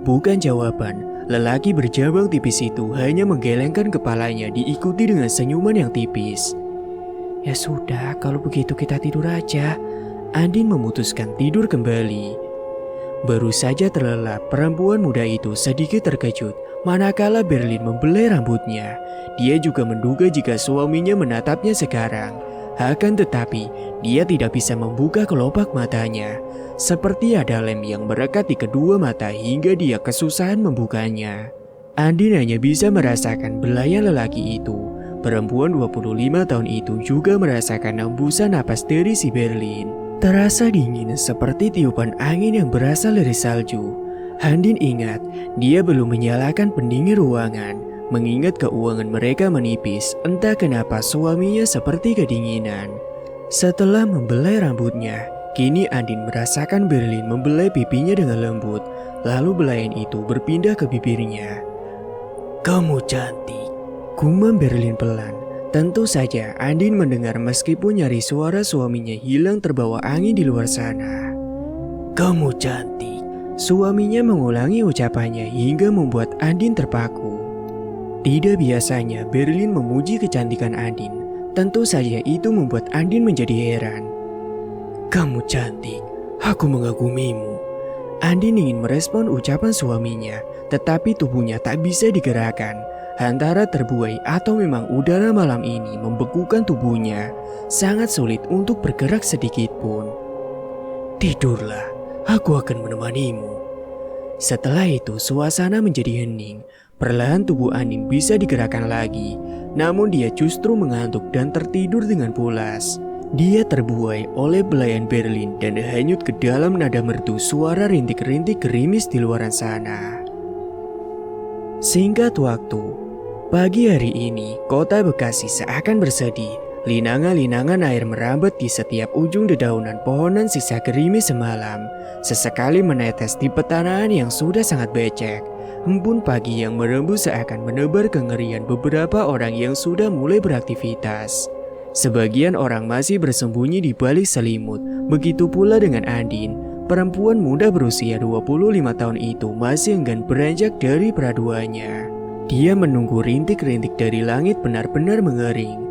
Bukan jawaban, lelaki berjabang tipis itu hanya menggelengkan kepalanya diikuti dengan senyuman yang tipis. Ya sudah, kalau begitu kita tidur aja. Andin memutuskan tidur kembali. Baru saja terlelap, perempuan muda itu sedikit terkejut manakala Berlin membelai rambutnya. Dia juga menduga jika suaminya menatapnya sekarang. Akan tetapi, dia tidak bisa membuka kelopak matanya. Seperti ada lem yang merekat di kedua mata hingga dia kesusahan membukanya. Andin hanya bisa merasakan belayan lelaki itu. Perempuan 25 tahun itu juga merasakan hembusan napas dari si Berlin. Terasa dingin seperti tiupan angin yang berasal dari salju. Andin ingat, dia belum menyalakan pendingin ruangan. Mengingat keuangan mereka menipis, entah kenapa suaminya seperti kedinginan. Setelah membelai rambutnya, kini Andin merasakan Berlin membelai pipinya dengan lembut. Lalu belayan itu berpindah ke bibirnya. Kamu cantik, gumam Berlin pelan. Tentu saja Andin mendengar meskipun nyari suara suaminya hilang terbawa angin di luar sana. Kamu cantik. Suaminya mengulangi ucapannya hingga membuat Andin terpaku. Tidak biasanya Berlin memuji kecantikan Andin. Tentu saja itu membuat Andin menjadi heran. Kamu cantik, aku mengagumimu. Andin ingin merespon ucapan suaminya, tetapi tubuhnya tak bisa digerakkan. Antara terbuai atau memang udara malam ini membekukan tubuhnya, sangat sulit untuk bergerak sedikit pun. Tidurlah, aku akan menemanimu. Setelah itu suasana menjadi hening. Perlahan tubuh Andin bisa digerakkan lagi, namun dia justru mengantuk dan tertidur dengan pulas. Dia terbuai oleh belayan Berlin dan hanyut ke dalam nada merdu suara rintik-rintik gerimis di luaran sana. Singkat waktu, pagi hari ini kota Bekasi seakan bersedih. Linangan-linangan air merambat di setiap ujung dedaunan pohonan sisa gerimis semalam. Sesekali menetes di petanahan yang sudah sangat becek. Embun pagi yang merembus seakan menebar kengerian beberapa orang yang sudah mulai beraktivitas. Sebagian orang masih bersembunyi di balik selimut. Begitu pula dengan Andin, perempuan muda berusia 25 tahun itu masih enggan beranjak dari peraduannya. Dia menunggu rintik-rintik dari langit benar-benar mengering.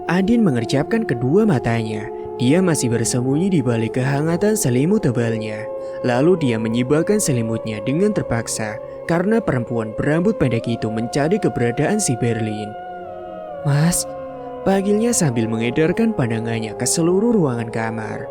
Andin mengerjapkan kedua matanya. Dia masih bersembunyi di balik kehangatan selimut tebalnya. Lalu dia menyibakkan selimutnya dengan terpaksa karena perempuan berambut pendek itu mencari keberadaan si Berlin. Mas, panggilnya sambil mengedarkan pandangannya ke seluruh ruangan kamar.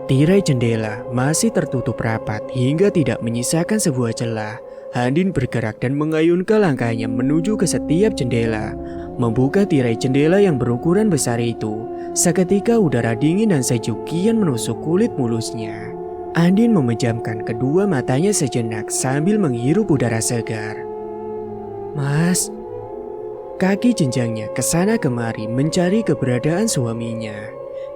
Tirai jendela masih tertutup rapat hingga tidak menyisakan sebuah celah. Andin bergerak dan mengayunkan langkahnya menuju ke setiap jendela. Membuka tirai jendela yang berukuran besar itu, seketika udara dingin dan sejuk kian menusuk kulit mulusnya. Andin memejamkan kedua matanya sejenak sambil menghirup udara segar. Mas, kaki jenjangnya kesana kemari mencari keberadaan suaminya.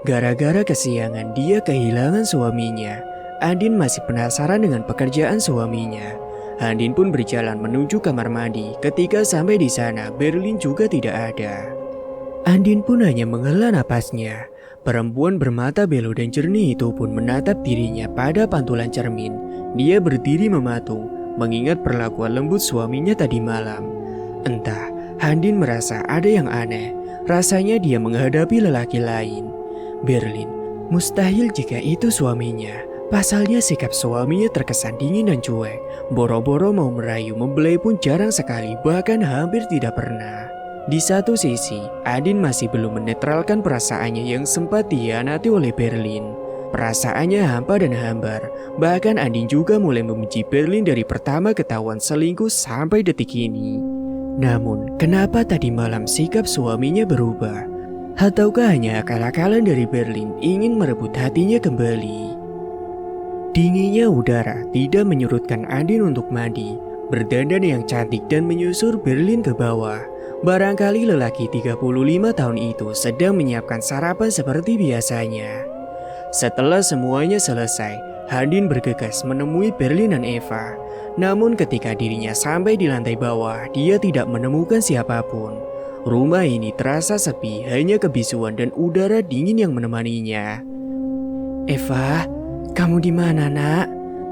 Gara-gara kesiangan dia kehilangan suaminya. Andin masih penasaran dengan pekerjaan suaminya. Andin pun berjalan menuju kamar mandi. Ketika sampai di sana, Berlin juga tidak ada. Andin pun hanya menghela napasnya. Perempuan bermata belo dan jernih itu pun menatap dirinya pada pantulan cermin. Dia berdiri mematung, mengingat perlakuan lembut suaminya tadi malam. Entah, Andin merasa ada yang aneh. Rasanya dia menghadapi lelaki lain. Berlin, mustahil jika itu suaminya. Pasalnya sikap suaminya terkesan dingin dan cuek. Boro-boro mau merayu membelai pun jarang sekali, bahkan hampir tidak pernah. Di satu sisi, Andin masih belum menetralkan perasaannya yang sempat dihianati oleh Berlin. Perasaannya hampa dan hambar. Bahkan Andin juga mulai membenci Berlin dari pertama ketahuan selingkuh sampai detik ini. Namun, kenapa tadi malam sikap suaminya berubah? Ataukah hanya akal-akalan dari Berlin ingin merebut hatinya kembali? Dinginnya udara tidak menyurutkan Andin untuk mandi, berdandan yang cantik dan menyusur Berlin ke bawah. Barangkali lelaki 35 tahun itu sedang menyiapkan sarapan seperti biasanya. Setelah semuanya selesai, Andin bergegas menemui Berlin dan Eva. Namun ketika dirinya sampai di lantai bawah, dia tidak menemukan siapapun. Rumah ini terasa sepi, hanya kebisuan dan udara dingin yang menemaninya. Eva, kamu di mana, Nak?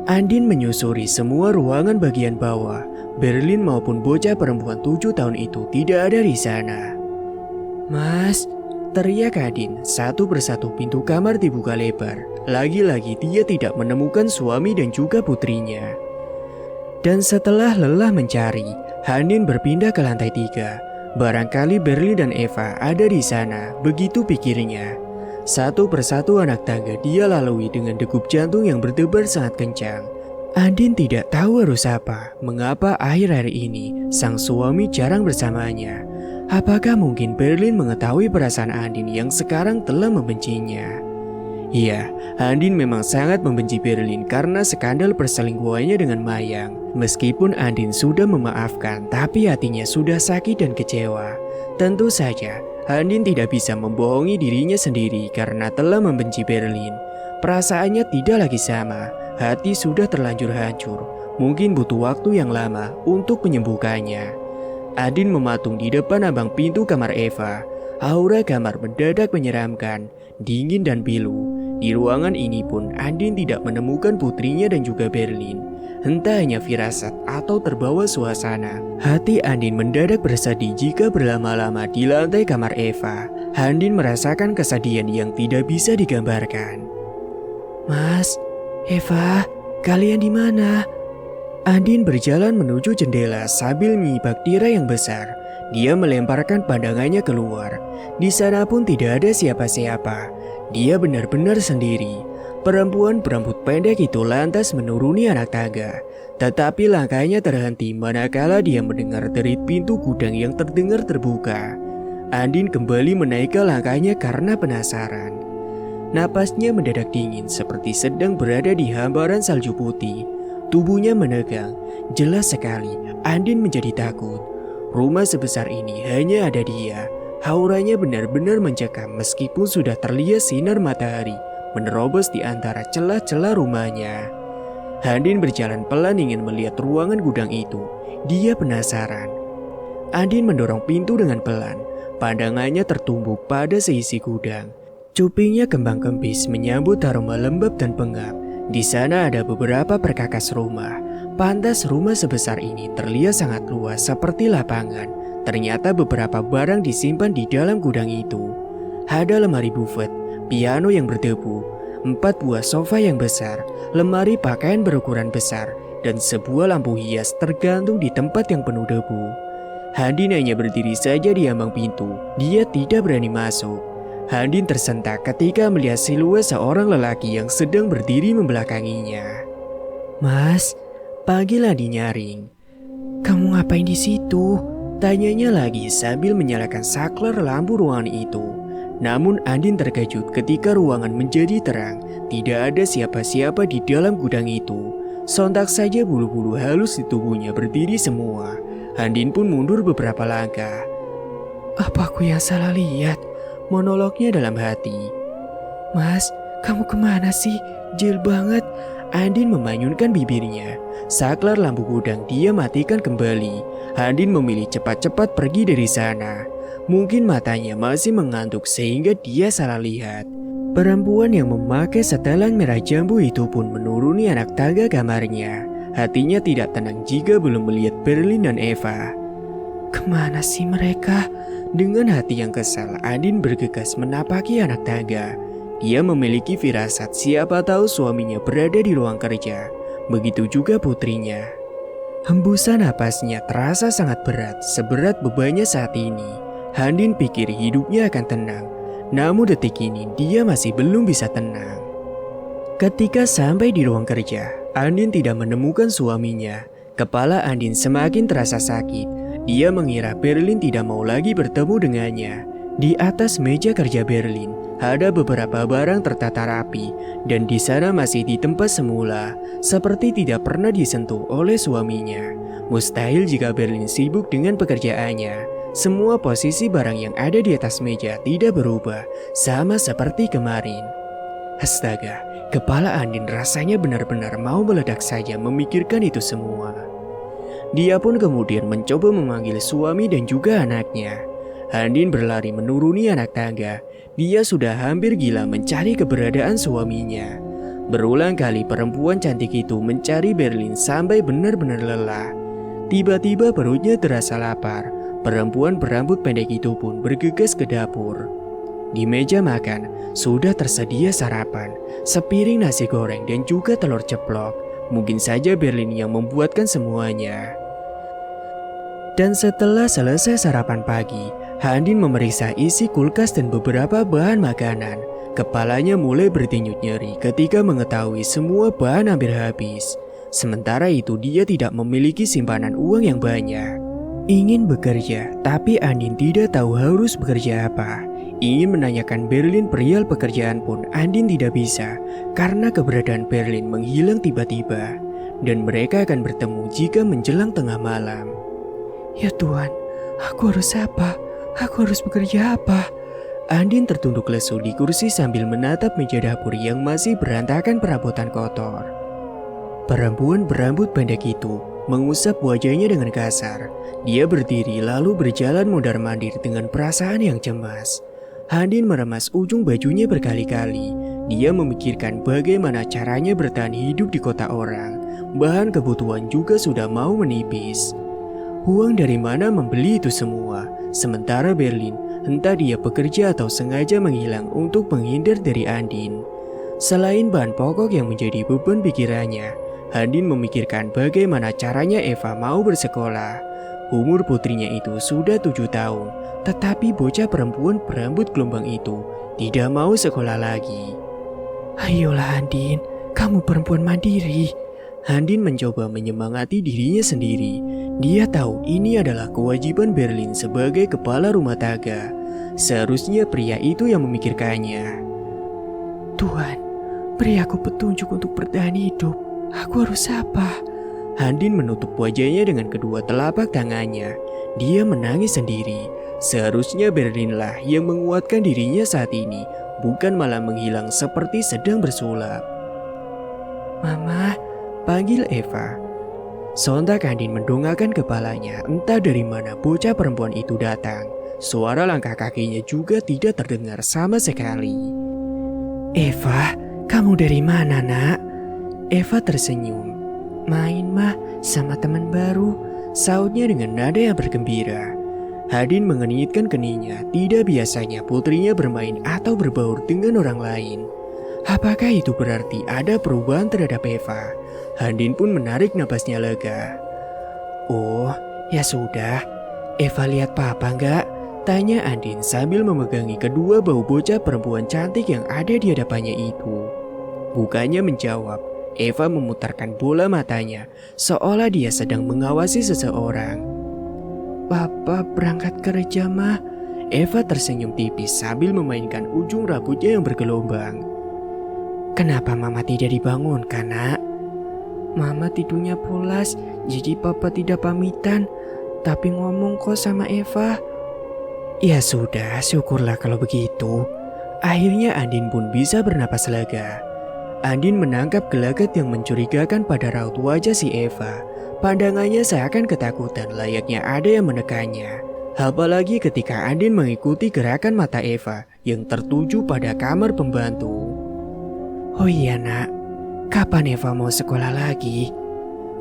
Andin menyusuri semua ruangan bagian bawah. Berlin maupun bocah perempuan 7 tahun itu tidak ada di sana. Mas, teriak Andin. Satu persatu pintu kamar dibuka lebar. Lagi-lagi dia tidak menemukan suami dan juga putrinya. Dan setelah lelah mencari, Andin berpindah ke lantai 3. Barangkali Berlin dan Eva ada di sana, begitu pikirnya. Satu persatu anak tangga dia lalui dengan degup jantung yang berdebar sangat kencang. Andin tidak tahu harus apa, mengapa akhir-akhir ini sang suami jarang bersamanya. Apakah mungkin Berlin mengetahui perasaan Andin yang sekarang telah membencinya? Iya, Andin memang sangat membenci Berlin karena skandal perselingkuhannya dengan Mayang. Meskipun Andin sudah memaafkan, tapi hatinya sudah sakit dan kecewa. Tentu saja, Andin tidak bisa membohongi dirinya sendiri karena telah membenci Berlin. Perasaannya tidak lagi sama, hati sudah terlanjur hancur. Mungkin butuh waktu yang lama untuk menyembuhkannya. Andin mematung di depan ambang pintu kamar Eva. Aura kamar mendadak menyeramkan, dingin dan pilu. Di ruangan ini pun Andin tidak menemukan putrinya dan juga Berlin. Entah hanya firasat atau terbawa suasana. Hati Andin mendadak bersedih jika berlama-lama di lantai kamar Eva. Andin merasakan kesedihan yang tidak bisa digambarkan. Mas, Eva, kalian di mana? Andin berjalan menuju jendela sambil menyibak tirai yang besar. Dia melemparkan pandangannya keluar. Di sana pun tidak ada siapa-siapa. Dia benar-benar sendiri. Perempuan berambut pendek itu lantas menuruni anak tangga. Tetapi langkahnya terhenti manakala dia mendengar derit pintu gudang yang terdengar terbuka. Andin kembali menaikkan langkahnya karena penasaran. Napasnya mendadak dingin seperti sedang berada di hamparan salju putih. Tubuhnya menegang. Jelas sekali, Andin menjadi takut. Rumah sebesar ini hanya ada dia. Auranya benar-benar mencekam meskipun sudah terlihat sinar matahari menerobos di antara celah-celah rumahnya. Andin berjalan pelan ingin melihat ruangan gudang itu. Dia penasaran. Andin mendorong pintu dengan pelan. Pandangannya tertumbuk pada seisi gudang. Cupingnya kembang-kempis menyambut aroma lembab dan pengap. Di sana ada beberapa perkakas rumah. Pantas rumah sebesar ini terlihat sangat luas seperti lapangan. Ternyata beberapa barang disimpan di dalam gudang itu. Ada lemari buffet, piano yang berdebu, 4 buah sofa yang besar, lemari pakaian berukuran besar, dan sebuah lampu hias tergantung di tempat yang penuh debu. Andin hanya berdiri saja di ambang pintu. Dia tidak berani masuk. Andin tersentak ketika melihat siluet seorang lelaki yang sedang berdiri membelakanginya. Mas, panggil Andin nyaring. Kamu ngapain di situ? Tanyanya lagi sambil menyalakan saklar lampu ruangan itu. Namun Andin terkejut ketika ruangan menjadi terang. Tidak ada siapa-siapa di dalam gudang itu. Sontak saja bulu-bulu halus di tubuhnya berdiri semua. Andin pun mundur beberapa langkah. Apa aku yang salah lihat? Monolognya dalam hati. Mas, kamu kemana sih? Jil banget. Andin memanyunkan bibirnya. Saklar lampu gudang dia matikan kembali. Andin memilih cepat-cepat pergi dari sana. Mungkin matanya masih mengantuk sehingga dia salah lihat. Perempuan yang memakai setelan merah jambu itu pun menuruni anak tangga kamarnya. Hatinya tidak tenang jika belum melihat Berlin dan Eva. Kemana sih mereka? Dengan hati yang kesal, Andin bergegas menapaki anak tangga. Dia memiliki firasat siapa tahu suaminya berada di ruang kerja. Begitu juga putrinya. Hembusan napasnya terasa sangat berat, seberat bebannya saat ini. Andin pikir hidupnya akan tenang. Namun detik ini dia masih belum bisa tenang. Ketika sampai di ruang kerja, Andin tidak menemukan suaminya. Kepala Andin semakin terasa sakit. Dia mengira Berlin tidak mau lagi bertemu dengannya. Di atas meja kerja Berlin, Ada beberapa barang tertata rapi dan di sana masih di tempat semula, seperti tidak pernah disentuh oleh suaminya. Mustahil jika Berlin sibuk dengan pekerjaannya. Semua posisi barang yang ada di atas meja tidak berubah, sama seperti kemarin. Astaga, kepala Andin rasanya benar-benar mau meledak saja memikirkan itu semua. Dia pun kemudian mencoba memanggil suami dan juga anaknya. Andin berlari menuruni anak tangga. Dia sudah hampir gila mencari keberadaan suaminya. Berulang kali perempuan cantik itu mencari Berlin sampai benar-benar lelah. Tiba-tiba perutnya terasa lapar. Perempuan berambut pendek itu pun bergegas ke dapur. Di meja makan sudah tersedia sarapan, sepiring nasi goreng dan juga telur ceplok. Mungkin saja Berlin yang membuatkan semuanya. Dan setelah selesai sarapan pagi, Andin memeriksa isi kulkas dan beberapa bahan makanan. Kepalanya mulai berdenyut nyeri ketika mengetahui semua bahan hampir habis. Sementara itu dia tidak memiliki simpanan uang yang banyak. Ingin bekerja, tapi Andin tidak tahu harus bekerja apa. Ingin menanyakan Berlin perihal pekerjaan pun Andin tidak bisa, karena keberadaan Berlin menghilang tiba-tiba. Dan mereka akan bertemu jika menjelang tengah malam. Ya Tuhan, aku harus apa? Aku harus bekerja apa? Andin tertunduk lesu di kursi sambil menatap meja dapur yang masih berantakan perabotan kotor. Perempuan berambut pendek itu mengusap wajahnya dengan kasar. Dia berdiri lalu berjalan mondar-mandir dengan perasaan yang cemas. Andin meremas ujung bajunya berkali-kali. Dia memikirkan bagaimana caranya bertahan hidup di kota orang. Bahan kebutuhan juga sudah mau menipis. Uang dari mana membeli itu semua? Sementara Berlin, entah dia bekerja atau sengaja menghilang untuk menghindar dari Andin. Selain bahan pokok yang menjadi beban pikirannya, Andin memikirkan bagaimana caranya Eva mau bersekolah. Umur putrinya itu sudah 7 tahun, tetapi bocah perempuan berambut gelombang itu tidak mau sekolah lagi. Ayolah Andin, kamu perempuan mandiri. Andin mencoba menyemangati dirinya sendiri. Dia tahu ini adalah kewajiban Berlin sebagai kepala rumah tangga. Seharusnya pria itu yang memikirkannya. Tuhan, beri aku petunjuk untuk bertahan hidup. Aku harus apa? Andin menutup wajahnya dengan kedua telapak tangannya. Dia menangis sendiri. Seharusnya Berlinlah yang menguatkan dirinya saat ini, bukan malah menghilang seperti sedang bersulap. Mama, panggil Eva. Sontak Andin mendongakkan kepalanya, entah dari mana bocah perempuan itu datang. Suara langkah kakinya juga tidak terdengar sama sekali. Eva, kamu dari mana nak? Eva tersenyum. Main mah sama teman baru, sautnya dengan nada yang bergembira. Andin mengenitkan keningnya, tidak biasanya putrinya bermain atau berbaur dengan orang lain. Apakah itu berarti ada perubahan terhadap Eva? Andin pun menarik napasnya lega. Oh, ya sudah. Eva lihat papa enggak? Tanya Andin sambil memegangi kedua bau bocah perempuan cantik yang ada di hadapannya itu. Bukannya menjawab, Eva memutarkan bola matanya seolah dia sedang mengawasi seseorang. Papa berangkat kerja mah. Eva tersenyum tipis sambil memainkan ujung rambutnya yang bergelombang. Kenapa mama tidak dibangunkan nak? Mama tidurnya pulas, jadi papa tidak pamitan, tapi ngomong kok sama Eva. Ya sudah, syukurlah kalau begitu. Akhirnya Andin pun bisa bernapas lega. Andin menangkap gelagat yang mencurigakan pada raut wajah si Eva. Pandangannya seakan ketakutan layaknya ada yang menekannya. Apalagi ketika Andin mengikuti gerakan mata Eva yang tertuju pada kamar pembantu. Oh iya nak, kapan Eva mau sekolah lagi?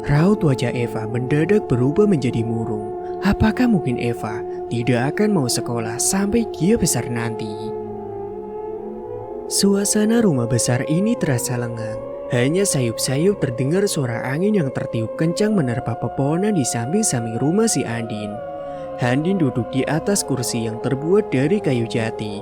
Raut wajah Eva mendadak berubah menjadi murung. Apakah mungkin Eva tidak akan mau sekolah sampai dia besar nanti? Suasana rumah besar ini terasa lengang. Hanya sayup-sayup terdengar suara angin yang tertiup kencang menerpa pepohonan di samping-samping rumah si Andin. Andin duduk di atas kursi yang terbuat dari kayu jati.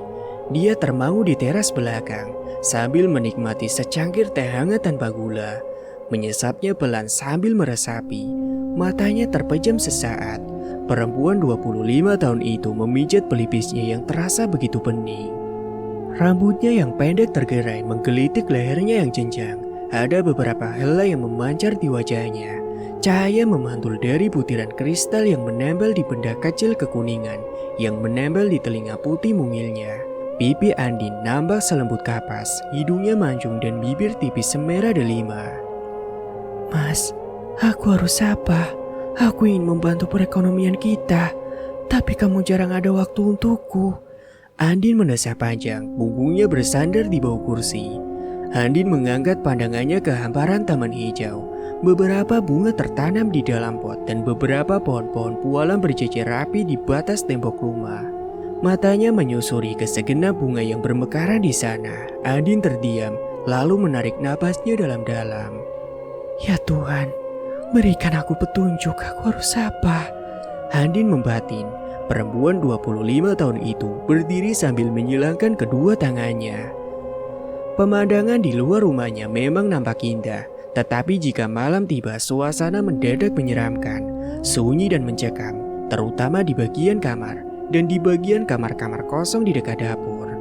Dia termangu di teras belakang sambil menikmati secangkir teh hangat tanpa gula. Menyesapnya pelan sambil meresapi. Matanya terpejam sesaat. Perempuan 25 tahun itu memijat pelipisnya yang terasa begitu pening. Rambutnya yang pendek tergerai menggelitik lehernya yang jenjang. Ada beberapa helai yang memancar di wajahnya. Cahaya memantul dari butiran kristal yang menempel di benda kecil kekuningan yang menempel di telinga putih mungilnya. Pipi Andin nampak selembut kapas, hidungnya mancung dan bibir tipis semerah delima. Mas, aku harus apa? Aku ingin membantu perekonomian kita, tapi kamu jarang ada waktu untukku. Andin mendesah panjang, punggungnya bersandar di bawah kursi. Andin mengangkat pandangannya ke hamparan taman hijau. Beberapa bunga tertanam di dalam pot dan beberapa pohon-pohon pualam berjejer rapi di batas tembok rumah. Matanya menyusuri ke segenap bunga yang bermekaran di sana. Andin terdiam, lalu menarik napasnya dalam-dalam. Ya Tuhan, berikan aku petunjuk, aku harus apa? Andin membatin. Perempuan 25 tahun itu berdiri sambil menyilangkan kedua tangannya. Pemandangan di luar rumahnya memang nampak indah, tetapi jika malam tiba suasana mendadak menyeramkan, sunyi dan mencekam, terutama di bagian kamar dan di bagian kamar-kamar kosong di dekat dapur.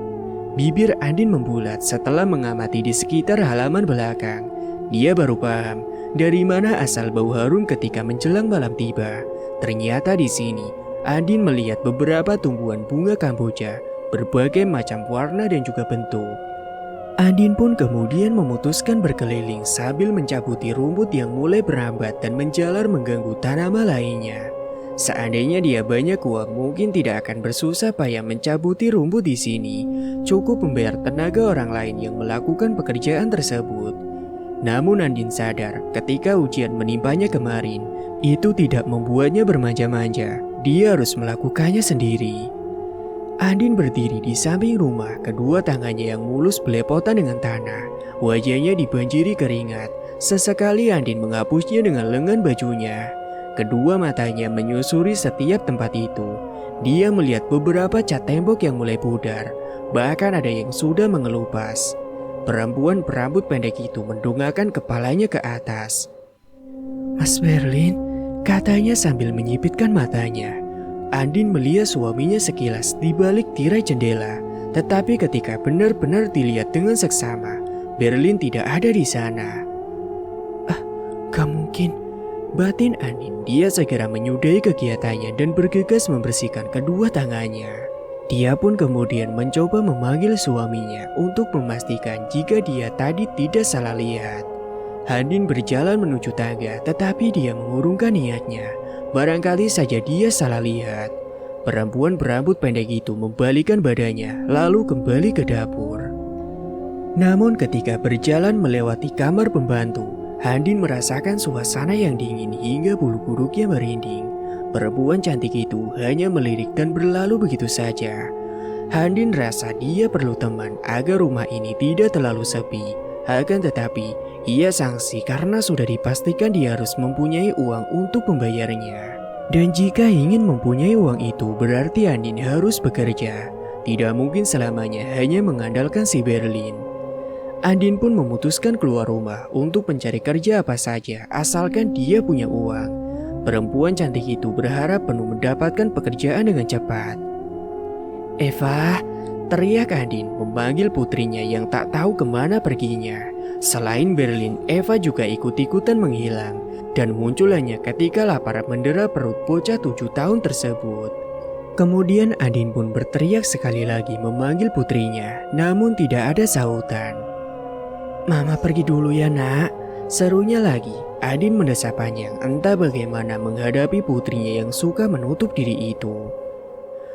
Bibir Andin membulat setelah mengamati di sekitar halaman belakang. Dia baru paham dari mana asal bau harum ketika menjelang malam tiba. Ternyata di sini Andin melihat beberapa tumbuhan bunga kamboja, berbagai macam warna dan juga bentuk. Andin pun kemudian memutuskan berkeliling sambil mencabuti rumput yang mulai berambat dan menjalar mengganggu tanaman lainnya. Seandainya dia banyak uang, mungkin tidak akan bersusah payah mencabuti rumput di sini. Cukup membayar tenaga orang lain yang melakukan pekerjaan tersebut. Namun Andin sadar ketika ujian menimpanya kemarin, itu tidak membuatnya bermanja-manja. Dia harus melakukannya sendiri. Andin berdiri di samping rumah, kedua tangannya yang mulus belepotan dengan tanah. Wajahnya dibanjiri keringat. Sesekali Andin menghapusnya dengan lengan bajunya. Kedua matanya menyusuri setiap tempat itu. Dia melihat beberapa cat tembok yang mulai pudar. Bahkan ada yang sudah mengelupas. Perempuan berambut pendek itu mendongakkan kepalanya ke atas. Mas Berlin, katanya sambil menyipitkan matanya. Andin melihat suaminya sekilas di balik tirai jendela, tetapi ketika benar-benar dilihat dengan seksama, Berlin tidak ada di sana. Gak mungkin. Batin Andin, dia segera menyudahi kegiatannya dan bergegas membersihkan kedua tangannya. Dia pun kemudian mencoba memanggil suaminya untuk memastikan jika dia tadi tidak salah lihat. Andin berjalan menuju tangga, tetapi dia mengurungkan niatnya. Barangkali saja dia salah lihat. Perempuan berambut pendek itu membalikkan badannya, lalu kembali ke dapur. Namun ketika berjalan melewati kamar pembantu, Andin merasakan suasana yang dingin hingga bulu kuduknya merinding. Perempuan cantik itu hanya melirik dan berlalu begitu saja. Andin rasa dia perlu teman agar rumah ini tidak terlalu sepi. Akan tetapi, ia sangsi karena sudah dipastikan dia harus mempunyai uang untuk membayarnya. Dan jika ingin mempunyai uang itu, berarti Andin harus bekerja. Tidak mungkin selamanya hanya mengandalkan si Berlin. Andin pun memutuskan keluar rumah untuk mencari kerja apa saja, asalkan dia punya uang. Perempuan cantik itu berharap penuh mendapatkan pekerjaan dengan cepat. Eva, teriak Andin memanggil putrinya yang tak tahu kemana perginya. Selain Berlin, Eva juga ikut-ikutan menghilang dan muncul hanya ketika lapar mendera perut bocah 7 tahun tersebut. Kemudian Andin pun berteriak sekali lagi memanggil putrinya, namun tidak ada sahutan. Mama pergi dulu ya nak, serunya lagi. Andin mendesah panjang entah bagaimana menghadapi putrinya yang suka menutup diri itu.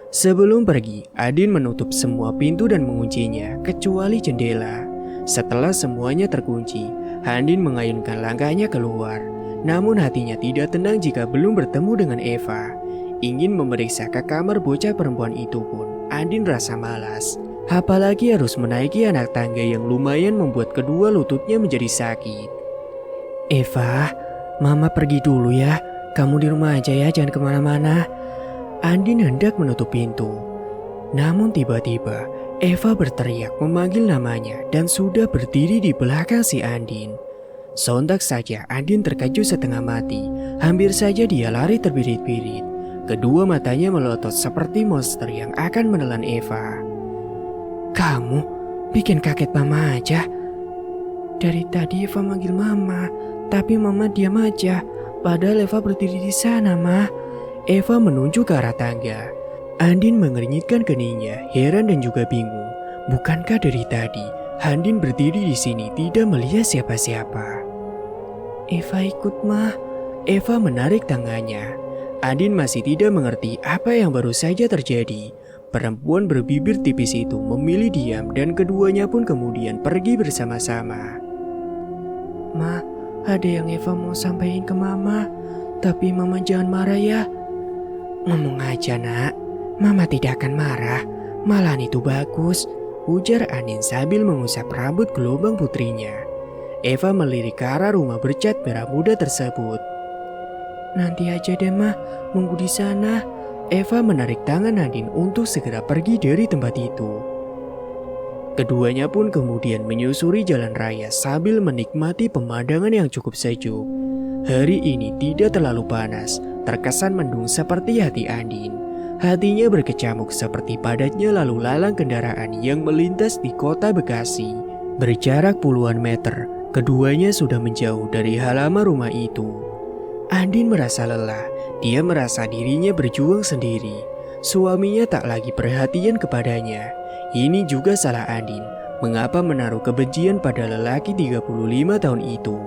Sebelum pergi, Andin menutup semua pintu dan menguncinya, kecuali jendela. Setelah semuanya terkunci, Andin mengayunkan langkahnya keluar. Namun hatinya tidak tenang jika belum bertemu dengan Eva. Ingin memeriksa ke kamar bocah perempuan itu pun, Andin rasa malas. Apalagi harus menaiki anak tangga yang lumayan membuat kedua lututnya menjadi sakit. Eva, Mama pergi dulu ya. Kamu di rumah aja ya, jangan kemana-mana. Andin hendak menutup pintu. Namun tiba-tiba Eva berteriak memanggil namanya dan sudah berdiri di belakang si Andin. Sontak saja Andin terkejut setengah mati. Hampir saja dia lari terbirit-birit. Kedua matanya melotot seperti monster yang akan menelan Eva. Kamu bikin kaget mama aja. Dari tadi Eva manggil mama, tapi mama diam aja. Padahal Eva berdiri di sana, Ma. Eva menunjuk ke arah tangga. Andin mengernyitkan keningnya, heran dan juga bingung. Bukankah dari tadi Andin berdiri di sini tidak melihat siapa-siapa? Eva ikut, Ma. Eva menarik tangannya. Andin masih tidak mengerti apa yang baru saja terjadi. Perempuan berbibir tipis itu memilih diam dan keduanya pun kemudian pergi bersama-sama. Ma, ada yang Eva mau sampaikan ke Mama. Tapi Mama jangan marah ya. Ngomong aja, Nak. Mama tidak akan marah. Malahan itu bagus, ujar Andin sambil mengusap rambut gelombang putrinya. Eva melirik ke arah rumah bercat merah muda tersebut. Nanti aja deh, Ma. Nunggu di sana. Eva menarik tangan Andin untuk segera pergi dari tempat itu. Keduanya pun kemudian menyusuri jalan raya sambil menikmati pemandangan yang cukup sejuk. Hari ini tidak terlalu panas, terkesan mendung seperti hati Andin. Hatinya berkecamuk seperti padatnya lalu lalang kendaraan yang melintas di kota Bekasi. Berjarak puluhan meter, keduanya sudah menjauh dari halaman rumah itu. Andin merasa lelah, dia merasa dirinya berjuang sendiri. Suaminya tak lagi perhatian kepadanya. Ini juga salah Andin, mengapa menaruh kebencian pada lelaki 35 tahun itu.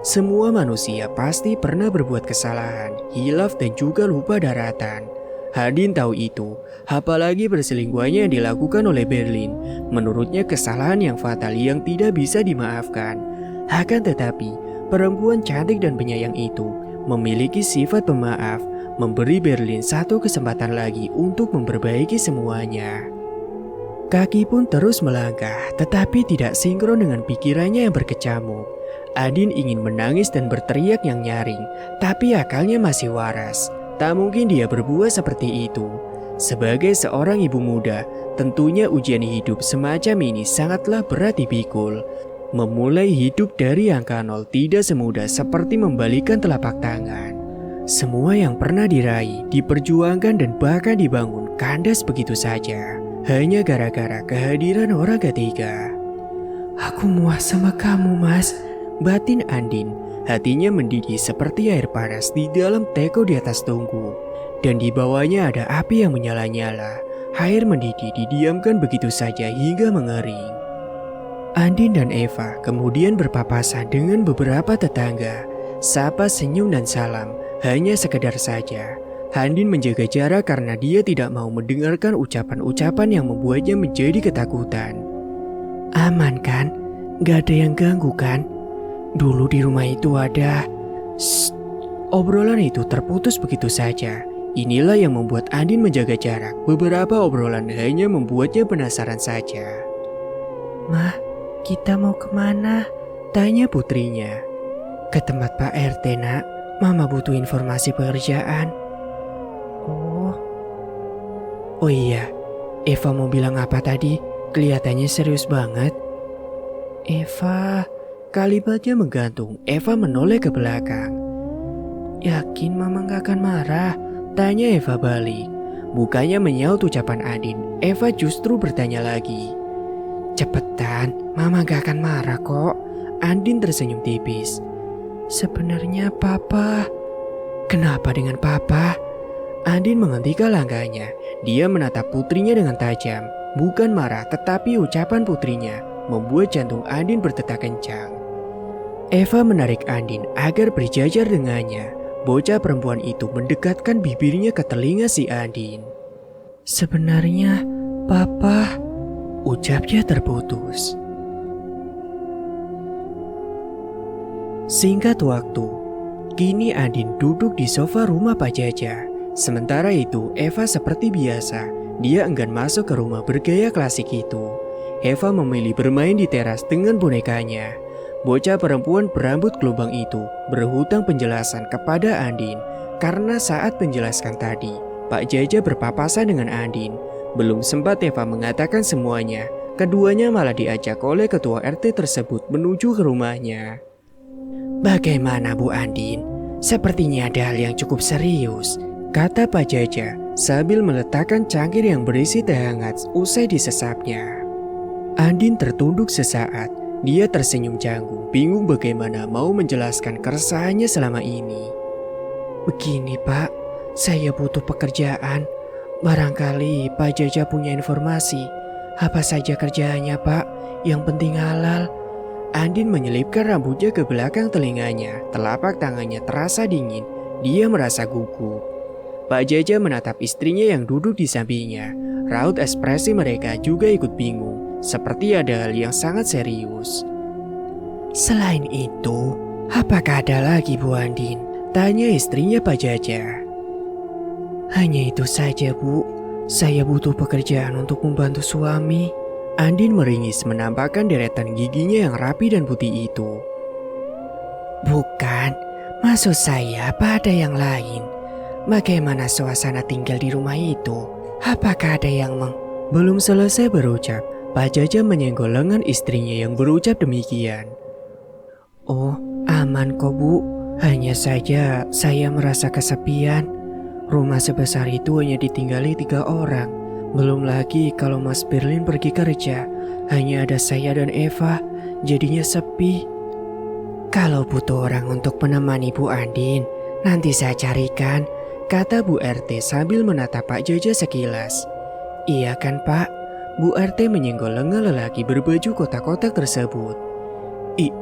Semua manusia pasti pernah berbuat kesalahan, hilaf dan juga lupa daratan. Andin tahu itu, apalagi perselingkuhannya yang dilakukan oleh Berlin. Menurutnya kesalahan yang fatal yang tidak bisa dimaafkan. Akan tetapi, perempuan cantik dan penyayang itu memiliki sifat pemaaf, memberi Berlin satu kesempatan lagi untuk memperbaiki semuanya. Kaki pun terus melangkah, tetapi tidak sinkron dengan pikirannya yang berkecamuk. Andin ingin menangis dan berteriak yang nyaring, tapi akalnya masih waras. Tak mungkin dia berbuat seperti itu. Sebagai seorang ibu muda, tentunya ujian hidup semacam ini sangatlah berat dipikul. Memulai hidup dari angka nol tidak semudah seperti membalikan telapak tangan. Semua yang pernah diraih, diperjuangkan dan bahkan dibangun kandas begitu saja. Hanya gara-gara kehadiran orang ketiga. Aku muak sama kamu, Mas. Batin Andin, hatinya mendidih seperti air panas di dalam teko di atas tungku. Dan di bawahnya ada api yang menyala-nyala. Air mendidih didiamkan begitu saja hingga mengering. Andin dan Eva kemudian berpapasan dengan beberapa tetangga. Sapa, senyum dan salam, hanya sekedar saja. Andin menjaga jarak karena dia tidak mau mendengarkan ucapan-ucapan yang membuatnya menjadi ketakutan. Aman kan? Gak ada yang ganggu kan? Dulu di rumah itu ada... Shh. Obrolan itu terputus begitu saja. Inilah yang membuat Andin menjaga jarak. Beberapa obrolan hanya membuatnya penasaran saja. Mah, kita mau kemana? Tanya putrinya. Ke tempat Pak RT, Nak. Mama butuh informasi pekerjaan. Oh iya, Eva mau bilang apa tadi? Kelihatannya serius banget. Eva, kalimatnya menggantung. Eva menoleh ke belakang. Yakin Mama gak akan marah? Tanya Eva balik. Bukannya menyaut ucapan Andin, Eva justru bertanya lagi. Cepetan, Mama gak akan marah kok. Andin tersenyum tipis. Sebenarnya Papa. Kenapa dengan Papa? Andin menghentikan langkahnya. Dia menatap putrinya dengan tajam. Bukan marah, tetapi ucapan putrinya membuat jantung Andin berdetak kencang. Eva menarik Andin agar berjajar dengannya. Bocah perempuan itu mendekatkan bibirnya ke telinga si Andin. Sebenarnya, Papa, ucapnya terputus. Singkat waktu, kini Andin duduk di sofa rumah Pak Jaja. Sementara itu, Eva seperti biasa, dia enggan masuk ke rumah bergaya klasik itu. Eva memilih bermain di teras dengan bonekanya. Bocah perempuan berambut gelombang itu berhutang penjelasan kepada Andin. Karena saat menjelaskan tadi, Pak Jaja berpapasan dengan Andin. Belum sempat Eva mengatakan semuanya, keduanya malah diajak oleh ketua RT tersebut menuju ke rumahnya. Bagaimana Bu Andin? Sepertinya ada hal yang cukup serius, kata Pak Jaja sambil meletakkan cangkir yang berisi teh hangat usai disesapnya. Andin tertunduk sesaat. Dia tersenyum canggung, bingung bagaimana mau menjelaskan keresahannya selama ini. Begini Pak, saya butuh pekerjaan. Barangkali Pak Jaja punya informasi. Apa saja kerjaannya Pak, yang penting halal. Andin menyelipkan rambutnya ke belakang telinganya. Telapak tangannya terasa dingin. Dia merasa gugup. Pak Jaja menatap istrinya yang duduk di sampingnya. Raut ekspresi mereka juga ikut bingung, seperti ada hal yang sangat serius. Selain itu, apakah ada lagi Bu Andin? Tanya istrinya Pak Jaja. Hanya itu saja Bu, saya butuh pekerjaan untuk membantu suami. Andin meringis menampakkan deretan giginya yang rapi dan putih itu. Bukan, maksud saya apa ada yang lain? Bagaimana suasana tinggal di rumah itu? Apakah ada yang Belum selesai berucap, Pak Jaja menyenggol lengan istrinya yang berucap demikian. Oh, aman kok Bu. Hanya saja saya merasa kesepian. Rumah sebesar itu hanya ditinggali 3 orang. Belum lagi kalau Mas Berlin pergi kerja, hanya ada saya dan Eva, jadinya sepi. Kalau butuh orang untuk menemani Bu Andin, nanti saya carikan, kata Bu RT sambil menatap Pak Jaja sekilas. Iya kan Pak? Bu RT menyenggol lengan lelaki berbaju kotak-kotak tersebut.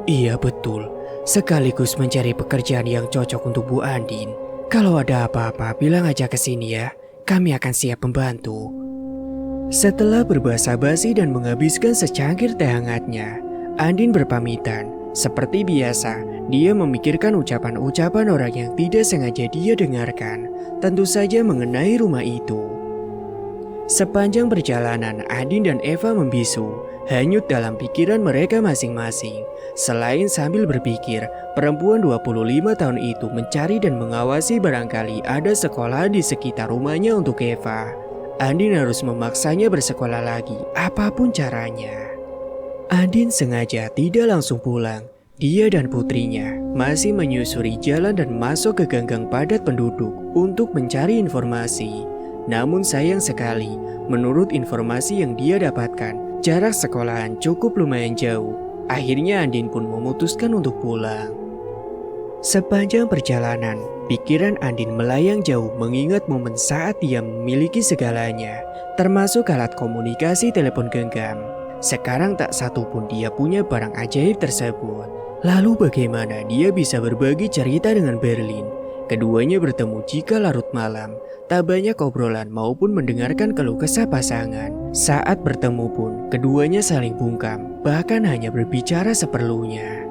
Iya betul, sekaligus mencari pekerjaan yang cocok untuk Bu Andin. Kalau ada apa-apa bilang aja ke sini ya, kami akan siap membantu. Setelah berbahasa basi dan menghabiskan secangkir teh hangatnya, Andin berpamitan. Seperti biasa, dia memikirkan ucapan-ucapan orang yang tidak sengaja dia dengarkan, tentu saja mengenai rumah itu. Sepanjang perjalanan, Andin dan Eva membisu, hanyut dalam pikiran mereka masing-masing. Selain sambil berpikir, perempuan 25 tahun itu mencari dan mengawasi barangkali ada sekolah di sekitar rumahnya untuk Eva. Andin harus memaksanya bersekolah lagi, apapun caranya. Andin sengaja tidak langsung pulang. Dia dan putrinya masih menyusuri jalan dan masuk ke ganggang padat penduduk untuk mencari informasi. Namun sayang sekali, menurut informasi yang dia dapatkan, jarak sekolahan cukup lumayan jauh. Akhirnya Andin pun memutuskan untuk pulang. Sepanjang perjalanan, pikiran Andin melayang jauh mengingat momen saat dia memiliki segalanya, termasuk alat komunikasi telepon genggam. Sekarang tak satu pun dia punya barang ajaib tersebut. Lalu bagaimana dia bisa berbagi cerita dengan Berlin? Keduanya bertemu jika larut malam, tak banyak obrolan maupun mendengarkan keluh kesah pasangan. Saat bertemu pun, keduanya saling bungkam, bahkan hanya berbicara seperlunya.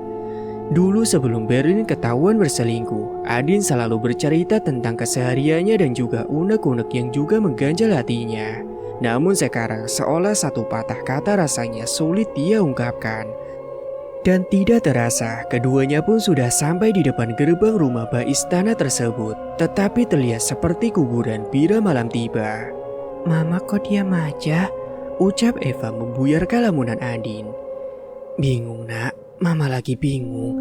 Dulu sebelum Berlin ketahuan berselingkuh, Andin selalu bercerita tentang kesehariannya dan juga unek-unek yang juga mengganjal hatinya. Namun sekarang seolah satu patah kata rasanya sulit dia ungkapkan. Dan tidak terasa, keduanya pun sudah sampai di depan gerbang rumah bak istana tersebut. Tetapi terlihat seperti kuburan bila malam tiba. Mama kok diam aja? Ucap Eva membuyarkan lamunan Andin. Bingung nak, Mama lagi bingung.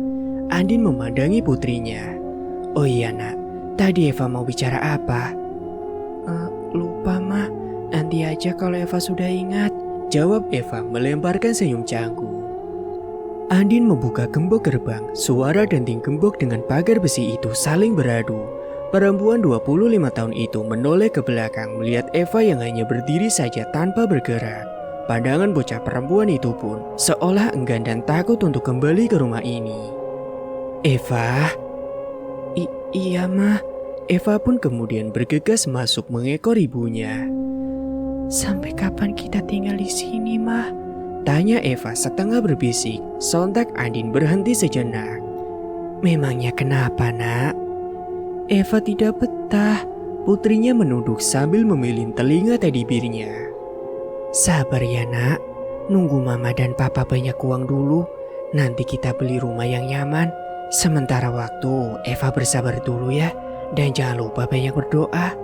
Andin memandangi putrinya. Oh iya nak, tadi Eva mau bicara apa? Lupa Ma, nanti aja kalau Eva sudah ingat, jawab Eva melemparkan senyum canggung. Andin membuka gembok gerbang, suara denting gembok dengan pagar besi itu saling beradu. Perempuan 25 tahun itu menoleh ke belakang melihat Eva yang hanya berdiri saja tanpa bergerak. Pandangan bocah perempuan itu pun seolah enggan dan takut untuk kembali ke rumah ini. Eva? Iya Ma. Eva pun kemudian bergegas masuk mengekor ibunya. Sampai kapan kita tinggal di sini Ma? Tanya Eva setengah berbisik. Sontak Andin berhenti sejenak. Memangnya kenapa nak? Eva tidak betah. Putrinya menunduk sambil memilih telinga teddy bear-nya. Sabar ya nak, nunggu mama dan papa banyak uang dulu, nanti kita beli rumah yang nyaman. Sementara waktu, Eva bersabar dulu ya, dan jangan lupa banyak berdoa.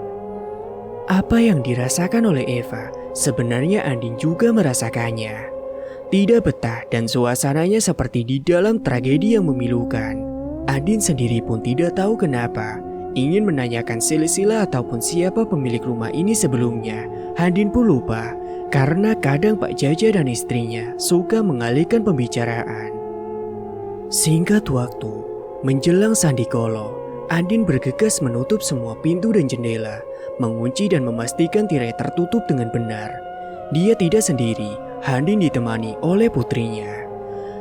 Apa yang dirasakan oleh Eva, sebenarnya Andin juga merasakannya. Tidak betah dan suasananya seperti di dalam tragedi yang memilukan. Andin sendiri pun tidak tahu kenapa, ingin menanyakan silsilah ataupun siapa pemilik rumah ini sebelumnya. Andin pun lupa. karena kadang Pak Jaja dan istrinya suka mengalihkan pembicaraan. Singkat waktu, menjelang sandikolo, Andin bergegas menutup semua pintu dan jendela, mengunci dan memastikan tirai tertutup dengan benar. Dia tidak sendiri, Andin ditemani oleh putrinya.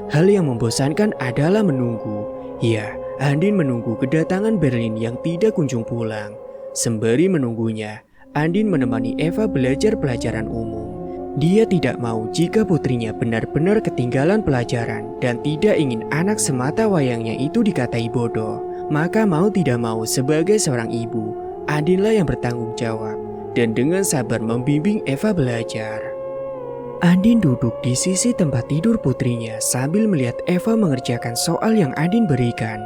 Hal yang membosankan adalah menunggu. Ya, Andin menunggu kedatangan Berlin yang tidak kunjung pulang. Sembari menunggunya, Andin menemani Eva belajar pelajaran umum. Dia tidak mau jika putrinya benar-benar ketinggalan pelajaran dan tidak ingin anak semata wayangnya itu dikatai bodoh. Maka mau tidak mau sebagai seorang ibu, Andinlah yang bertanggung jawab dan dengan sabar membimbing Eva belajar. Andin duduk di sisi tempat tidur putrinya sambil melihat Eva mengerjakan soal yang Andin berikan.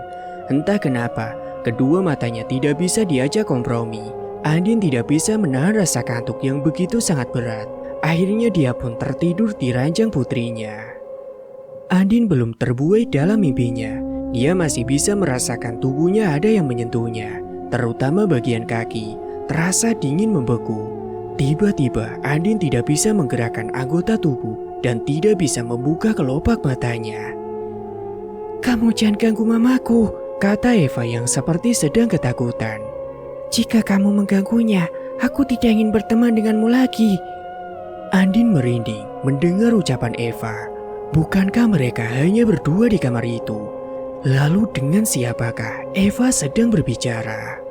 Entah kenapa, kedua matanya tidak bisa diajak kompromi. Andin tidak bisa menahan rasa kantuk yang begitu sangat berat. Akhirnya dia pun tertidur di ranjang putrinya. Andin belum terbuai dalam mimpinya. Dia masih bisa merasakan tubuhnya ada yang menyentuhnya, terutama bagian kaki, terasa dingin membeku. Tiba-tiba Andin tidak bisa menggerakkan anggota tubuh dan tidak bisa membuka kelopak matanya. "Kamu jangan ganggu mamaku," kata Eva yang seperti sedang ketakutan. "Jika kamu mengganggunya, aku tidak ingin berteman denganmu lagi." Andin merinding mendengar ucapan Eva. Bukankah mereka hanya berdua di kamar itu? Lalu dengan siapakah Eva sedang berbicara?